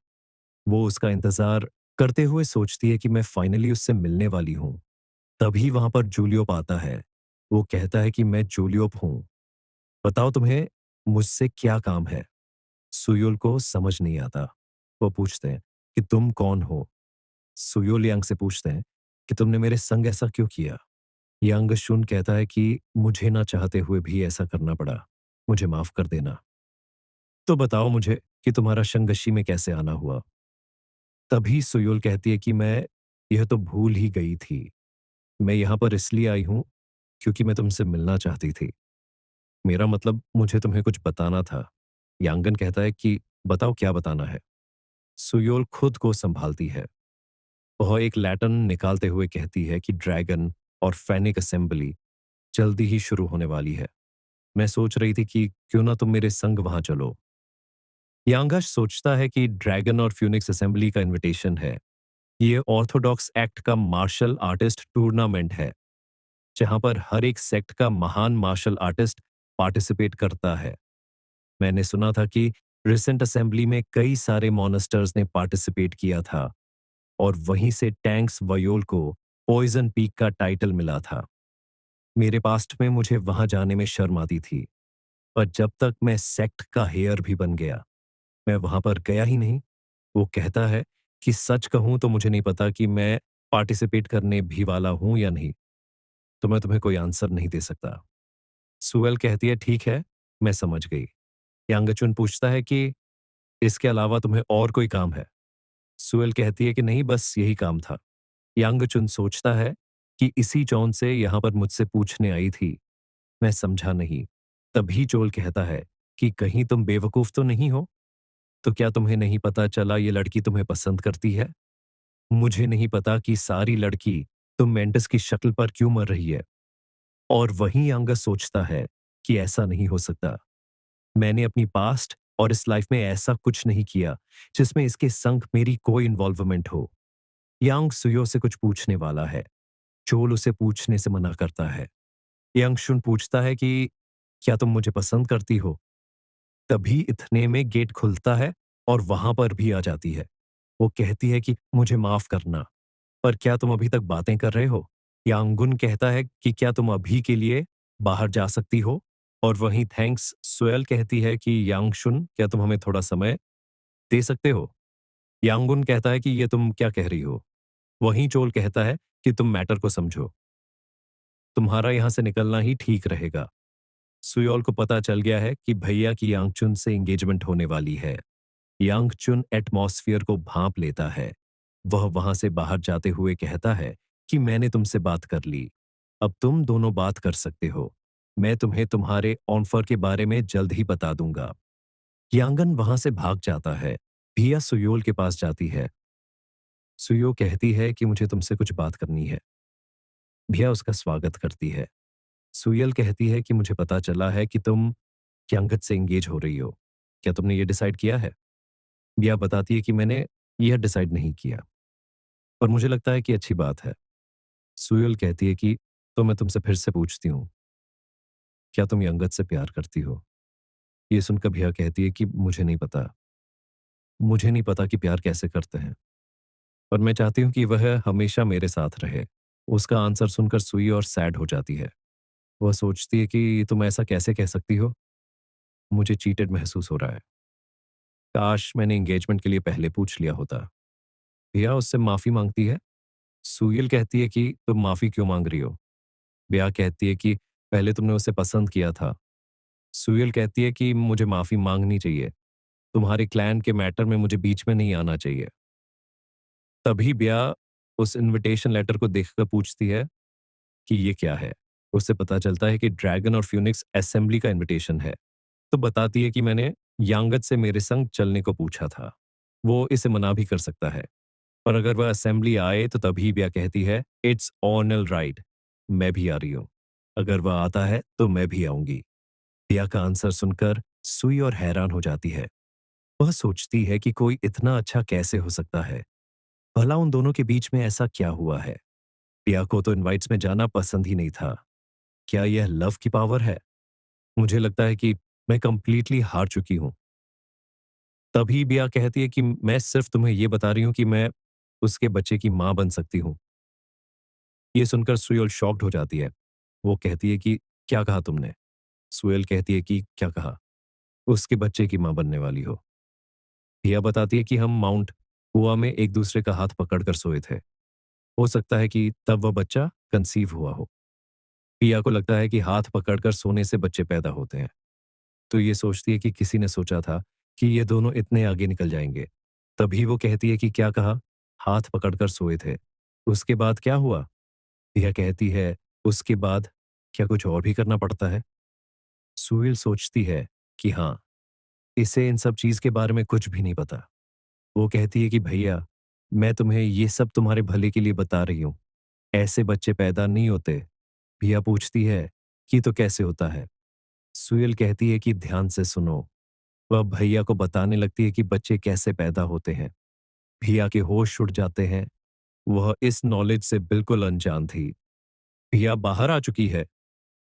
वो उसका इंतजार करते हुए सोचती है कि मैं फाइनली उससे मिलने वाली हूँ। तभी वहां पर जूलियोप आता है। वो कहता है कि मैं जूलियोप हूँ। बताओ तुम्हें मुझसे क्या काम है? सुयोल को समझ नहीं आता। वो पूछते हैं कि तुम कौन हो? सुयोल यांग से पूछते हैं कि तुमने मेरे संग ऐसा क्यों किया? यांग शुन कहता है कि मुझे ना चाहते हुए भी ऐसा करना पड़ा। मुझे माफ कर देना। तो बताओ मुझे, कि तुम्हारा शंगशी में कैसे आना हुआ। तभी सुयोल कहती है कि मैं यह तो भूल ही गई थी। मैं यहाँ पर इसलिए आई हूँ क्योंकि मैं तुमसे मिलना चाहती थी। मेरा मतलब मुझे तुम्हें कुछ बताना था। यांगन कहता है कि बताओ क्या बताना है। सुयोल खुद को संभालती है। वह एक लैटन निकालते हुए कहती है कि ड्रैगन और फैनिक असेंबली जल्दी ही शुरू होने वाली है। मैं सोच रही थी कि क्यों ना तुम मेरे संग वहां चलो। यांगश सोचता है कि ड्रैगन और फ्यूनिक्स असेंबली का इनविटेशन है। ये ऑर्थोडॉक्स एक्ट का मार्शल आर्टिस्ट टूर्नामेंट है, जहां पर हर एक सेक्ट का महान मार्शल आर्टिस्ट पार्टिसिपेट करता है। मैंने सुना था कि रिसेंट असेंबली में कई सारे मॉनेस्टर्स ने पार्टिसिपेट किया था और वहीं से टैंक्स वयोल को पॉइजन पीक का टाइटल मिला था। मेरे पास्ट में मुझे वहां जाने में शर्म आती थी, पर जब तक मैं सेक्ट का हेयर भी बन गया, मैं वहां पर गया ही नहीं। वो कहता है कि सच कहूं तो मुझे नहीं पता कि मैं पार्टिसिपेट करने भी वाला हूं या नहीं, तो मैं तुम्हें कोई आंसर नहीं दे सकता। सुएल कहती है ठीक है, मैं समझ गई। यांगचुन पूछता है कि इसके अलावा तुम्हें और कोई काम है? सुएल कहती है कि नहीं, बस यही काम था। यांगचुन सोचता है कि इसी जॉन से यहां पर मुझसे पूछने आई थी। मैं समझा नहीं। तभी जोल कहता है कि कहीं तुम बेवकूफ तो नहीं हो? तो क्या तुम्हें नहीं पता चला ये लड़की तुम्हें पसंद करती है? मुझे नहीं पता कि सारी लड़की तुम मेंटिस की शक्ल पर क्यों मर रही है। और वहीं यांगस सोचता है कि ऐसा नहीं हो सकता। मैंने अपनी पास्ट और इस लाइफ में ऐसा कुछ नहीं किया जिसमें इसके संग मेरी कोई इन्वॉल्वमेंट हो। यांग सुयो से कुछ पूछने वाला है। चोल उसे पूछने से मना करता है। यांग शुन पूछता है कि क्या तुम मुझे पसंद करती हो? तभी इतने में गेट खुलता है और वहां पर भी आ जाती है। वो कहती है कि मुझे माफ करना, पर क्या तुम अभी तक बातें कर रहे हो? यांगुन कहता है कि क्या तुम अभी के लिए बाहर जा सकती हो? और वहीं थैंक्स स्वेल कहती है कि यांगशुन, क्या तुम हमें थोड़ा समय दे सकते हो? यांगुन कहता है कि ये तुम क्या कह रही हो? वहीं चोल कहता है कि तुम मैटर को समझो। तुम्हारा यहां से निकलना ही ठीक रहेगा। सुयोल को पता चल गया है कि भैया की यांगचुन से एंगेजमेंट होने वाली है। यांगचुन एटमॉस्फियर को भांप लेता है। वह वहां से बाहर जाते हुए कहता है कि मैंने तुमसे बात कर ली। अब तुम दोनों बात कर सकते हो। मैं तुम्हें तुम्हारे ऑनफर के बारे में जल्द ही बता दूंगा। यांगन वहां से भाग जाता है। भिया सुयोल के पास जाती है। सुयो कहती है कि मुझे तुमसे कुछ बात करनी है। भिया उसका स्वागत करती है। सुयल कहती है कि मुझे पता चला है कि तुम क्यांगत से एंगेज हो रही हो। क्या तुमने ये डिसाइड किया है? भिया बताती है कि मैंने यह डिसाइड नहीं किया, पर मुझे लगता है कि अच्छी बात है। सुयल कहती है कि तो मैं तुमसे फिर से पूछती हूँ, क्या तुम यंगत से प्यार करती हो? ये सुनकर भिया कहती है कि मुझे नहीं पता। मुझे नहीं पता कि प्यार कैसे करते हैं, पर मैं चाहती हूँ कि वह हमेशा मेरे साथ रहे। उसका आंसर सुनकर सुई और सैड हो जाती है। वह सोचती है कि तुम ऐसा कैसे कह सकती हो? मुझे चीटेड महसूस हो रहा है। काश मैंने एंगेजमेंट के लिए पहले पूछ लिया होता। भिया उससे माफी मांगती है। सुयल कहती है कि तुम माफी क्यों मांग रही हो? भिया कहती है कि पहले तुमने उसे पसंद किया था। सुयल कहती है कि मुझे माफी मांगनी चाहिए। तुम्हारे क्लैन के मैटर में मुझे बीच में नहीं आना चाहिए। तभी ब्या उस इनविटेशन लेटर को देखकर पूछती है कि ये क्या है। उससे पता चलता है कि ड्रैगन और फ्यूनिक्स असेंबली का इनविटेशन है। तो बताती है कि मैंने यांगत से मेरे संग चलने को पूछा था। वो इसे मना भी कर सकता है, पर अगर वह असेंबली आए तो तभी ब्या कहती है इट्स ऑनल राइट, मैं भी आ रही हूँ। अगर वह आता है तो मैं भी आऊंगी। ब्या का आंसर सुनकर सुई और हैरान हो जाती है। वह सोचती है कि कोई इतना अच्छा कैसे हो सकता है। भला उन दोनों के बीच में ऐसा क्या हुआ है? पिया को तो इनवाइट्स में जाना पसंद ही नहीं था। क्या यह लव की पावर है? मुझे लगता है कि मैं कंप्लीटली हार चुकी हूं। तभी बिया कहती है कि मैं सिर्फ तुम्हें यह बता रही हूं कि मैं उसके बच्चे की मां बन सकती हूं। यह सुनकर सुयल शॉक्ड हो जाती है। वो कहती है कि क्या कहा तुमने? सुयल कहती है कि क्या कहा? उसके बच्चे की मां बनने वाली हो। पिया बताती है कि हम माउंट कुआ में एक दूसरे का हाथ पकड़कर सोए थे। हो सकता है कि तब वह बच्चा कंसीव हुआ हो। पिया को लगता है कि हाथ पकड़कर सोने से बच्चे पैदा होते हैं, तो ये सोचती है कि किसी ने सोचा था कि ये दोनों इतने आगे निकल जाएंगे। तभी वो कहती है कि क्या कहा? हाथ पकड़कर सोए थे। उसके बाद क्या हुआ? यह कहती है, उसके बाद क्या कुछ और भी करना पड़ता है? सुहेल सोचती है कि हाँ, इसे इन सब चीज के बारे में कुछ भी नहीं पता। वो कहती है कि भैया, मैं तुम्हें ये सब तुम्हारे भले के लिए बता रही हूँ। ऐसे बच्चे पैदा नहीं होते। भैया पूछती है कि तो कैसे होता है? सुहेल कहती है कि ध्यान से सुनो। वह भैया को बताने लगती है कि बच्चे कैसे पैदा होते हैं। भैया के होश उड़ जाते हैं। वह इस नॉलेज से बिल्कुल अनजान थी। भैया बाहर आ चुकी है।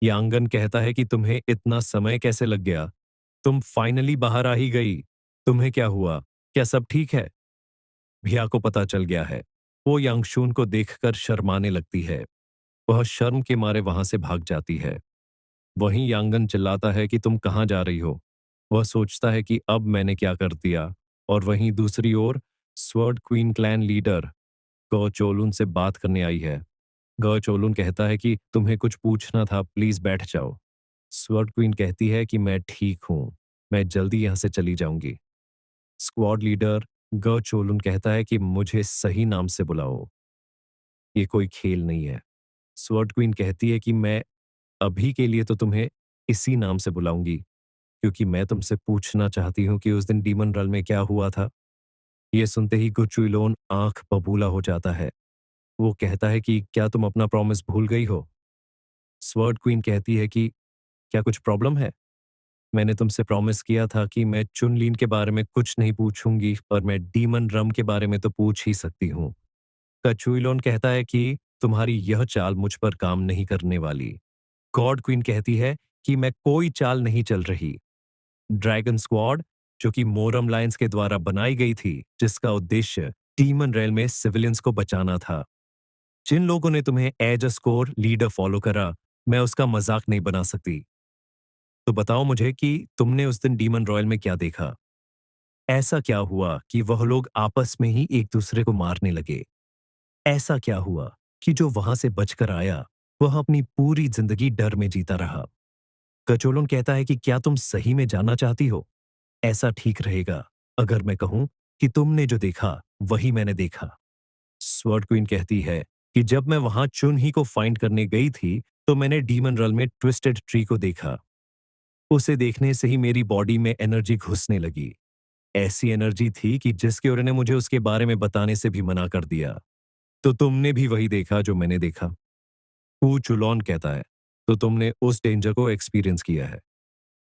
यांगन कहता है कि तुम्हें इतना समय कैसे लग गया? तुम फाइनली बाहर आ ही गई। तुम्हें क्या हुआ? क्या सब ठीक है? भैया को पता चल गया है। वो यांगशून को देखकर शर्माने लगती है। वह शर्म के मारे वहां से भाग जाती है। वहीं यांगन चिल्लाता है कि तुम कहाँ जा रही हो? वह सोचता है कि अब मैंने क्या कर दिया। और वहीं दूसरी ओर स्वर्ड क्वीन क्लैन लीडर गो चोलुन से बात करने आई है। गो चोलुन कहता है कि तुम्हें कुछ पूछना था, प्लीज बैठ जाओ। स्वर्ड क्वीन कहती है कि मैं ठीक हूं, मैं जल्दी यहां से चली जाऊंगी। स्क्वाड लीडर ग चोलुन कहता है कि मुझे सही नाम से बुलाओ, ये कोई खेल नहीं है। स्वर्ड क्वीन कहती है कि मैं अभी के लिए तो तुम्हें इसी नाम से बुलाऊंगी, क्योंकि मैं तुमसे पूछना चाहती हूँ कि उस दिन डीमन रल में क्या हुआ था। ये सुनते ही गुचुइलोन आंख बबूला हो जाता है। वो कहता है कि क्या तुम अपना प्रॉमिस भूल गई हो? स्वर्ड क्वीन कहती है कि क्या कुछ प्रॉब्लम है? मैंने तुमसे प्रॉमिस किया था कि मैं चुनलीन के बारे में कुछ नहीं पूछूंगी, पर मैं डीमन रम के बारे में तो पूछ ही सकती हूँ। कचुइलोन कहता है कि तुम्हारी यह चाल मुझ पर काम नहीं करने वाली। गॉड क्वीन कहती है कि मैं कोई चाल नहीं चल रही। ड्रैगन स्क्वाड, जो कि मोरम लायंस के द्वारा बनाई गई थी, जिसका उद्देश्य डीमन रेल में सिविलियंस को बचाना था। जिन लोगों ने तुम्हें as a score leader follow करा, मैं उसका मजाक नहीं बना सकती। तो बताओ मुझे कि तुमने उस दिन डीमन रॉयल में क्या देखा? ऐसा क्या हुआ कि वह लोग आपस में ही एक दूसरे को मारने लगे? ऐसा क्या हुआ कि जो वहां से बचकर आया, वह अपनी पूरी जिंदगी डर में जीता रहा? कचोलन कहता है कि क्या तुम सही में जानना चाहती हो? ऐसा ठीक रहेगा अगर मैं कहूं कि तुमने जो देखा वही मैंने देखा। स्वर्ड क्वीन कहती है कि जब मैं वहां चुन ही को फाइंड करने गई थी, तो मैंने डीमन रल में ट्विस्टेड ट्री को देखा। उसे देखने से ही मेरी बॉडी में एनर्जी घुसने लगी। ऐसी एनर्जी थी कि जिसके ओर ने मुझे उसके बारे में बताने से भी मना कर दिया। तो तुमने भी वही देखा जो मैंने देखा? कू चुलॉन कहता है, तो तुमने उस डेंजर को एक्सपीरियंस किया है।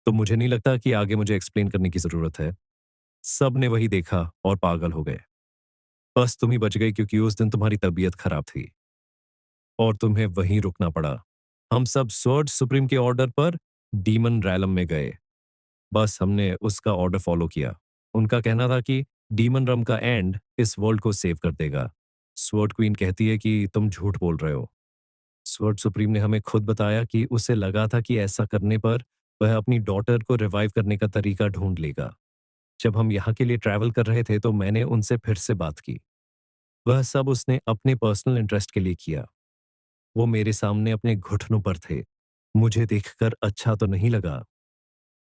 तो मुझे नहीं लगता कि आगे मुझे एक्सप्लेन करने की जरूरत है। सब ने वही देखा और पागल हो गए। बस तुम ही बच गई क्योंकि उस दिन तुम्हारी तबीयत खराब थी और तुम्हें वहीं रुकना पड़ा। हम सब स्वर्ड सुप्रीम के ऑर्डर पर डीमन रैलम में गए। बस हमने उसका ऑर्डर फॉलो किया। उनका कहना था कि डीमन रम का एंड इस वर्ल्ड को सेव कर देगा। स्वर्ड क्वीन कहती है कि तुम झूठ बोल रहे हो। स्वर्ड सुप्रीम ने हमें खुद बताया कि उसे लगा था कि ऐसा करने पर वह अपनी डॉटर को रिवाइव करने का तरीका ढूंढ लेगा। जब हम यहाँ के लिए ट्रैवल कर रहे थे तो मैंने उनसे फिर से बात की। वह सब उसने अपने पर्सनल इंटरेस्ट के लिए किया। वो मेरे सामने अपने घुटनों पर थे। मुझे देखकर अच्छा तो नहीं लगा,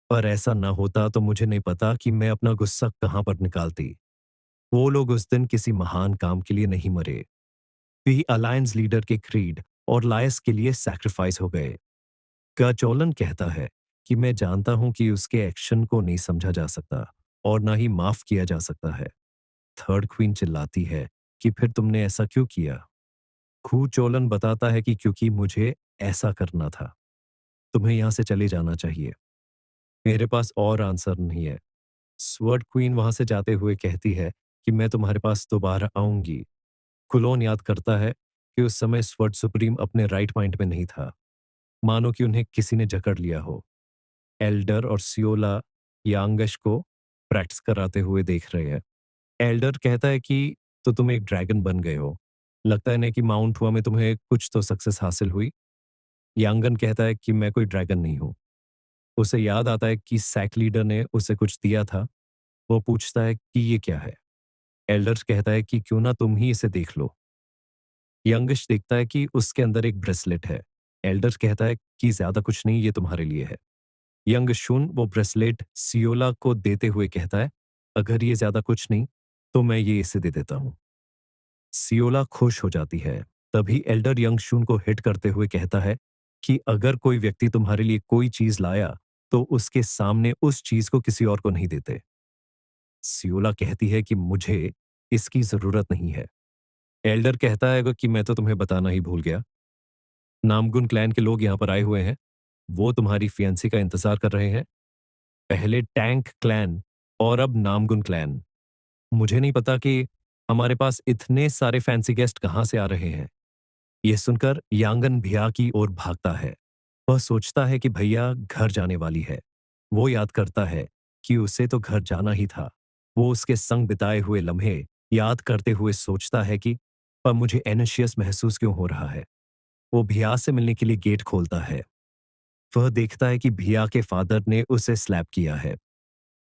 पर ऐसा ना होता तो मुझे नहीं पता कि मैं अपना गुस्सा कहाँ पर निकालती। वो लोग उस दिन किसी महान काम के लिए नहीं मरे। वे अलायंस लीडर के क्रीड और लायस के लिए सैक्रिफाइस हो गए। गाचोलन कहता है कि मैं जानता हूं कि उसके एक्शन को नहीं समझा जा सकता और ना ही माफ किया जा सकता है। थर्ड क्वीन चिल्लाती है कि फिर तुमने ऐसा क्यों किया? खू चोलन बताता है कि क्योंकि मुझे ऐसा करना था। तुम्हें यहां से चले जाना चाहिए। मेरे पास और आंसर नहीं है। स्वर्ड क्वीन वहां से जाते हुए कहती है कि मैं तुम्हारे पास दोबारा आऊंगी। कुलोन याद करता है कि उस समय स्वर्ड सुप्रीम अपने राइट माइंड में नहीं था, मानो कि उन्हें किसी ने जकड़ लिया हो। एल्डर और सियोला यांगश को प्रैक्टिस कराते हुए देख रहे हैं। एल्डर कहता है कि तो तुम एक ड्रैगन बन गए हो। लगता है ना कि माउंट हुआ में तुम्हें कुछ तो सक्सेस हासिल हुई। यांगन कहता है कि मैं कोई ड्रैगन नहीं हूं। उसे याद आता है कि सैक लीडर ने उसे कुछ दिया था। वो पूछता है कि ये क्या है? एल्डर कहता है कि क्यों ना तुम ही इसे देख लो। यंगश देखता है कि उसके अंदर एक ब्रेसलेट है। एल्डर कहता है कि ज्यादा कुछ नहीं, ये तुम्हारे लिए है। यंग शुन वो ब्रेसलेट सियोला को देते हुए कहता है, अगर ये ज्यादा कुछ नहीं तो मैं ये इसे दे देता हूं। सियोला खुश हो जाती है। तभी एल्डर यंग शुन को हिट करते हुए कहता है कि अगर कोई व्यक्ति तुम्हारे लिए कोई चीज लाया तो उसके सामने उस चीज को किसी और को नहीं देते। सियोला कहती है कि मुझे इसकी जरूरत नहीं है। एल्डर कहता है कि मैं तो तुम्हें बताना ही भूल गया, नामगुन क्लैन के लोग यहाँ पर आए हुए हैं। वो तुम्हारी फियांसी का इंतजार कर रहे हैं। पहले टैंक क्लैन और अब नामगुन क्लैन। मुझे नहीं पता कि हमारे पास इतने सारे फैंसी गेस्ट कहाँ से आ रहे हैं। यह सुनकर यांगन भिया की ओर भागता है। वह सोचता है कि भैया घर जाने वाली है। वो याद करता है कि उसे तो घर जाना ही था। वो उसके संग बिताए हुए लम्हे याद करते हुए सोचता है कि पर मुझे एनशियस महसूस क्यों हो रहा है। वो भिया से मिलने के लिए गेट खोलता है। वह देखता है कि भिया के फादर ने उसे स्लैप किया है।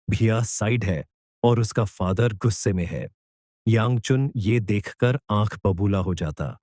भिया साइड है और उसका फादर गुस्से में है। यांगचुन ये देखकर आंख बबूला हो जाता।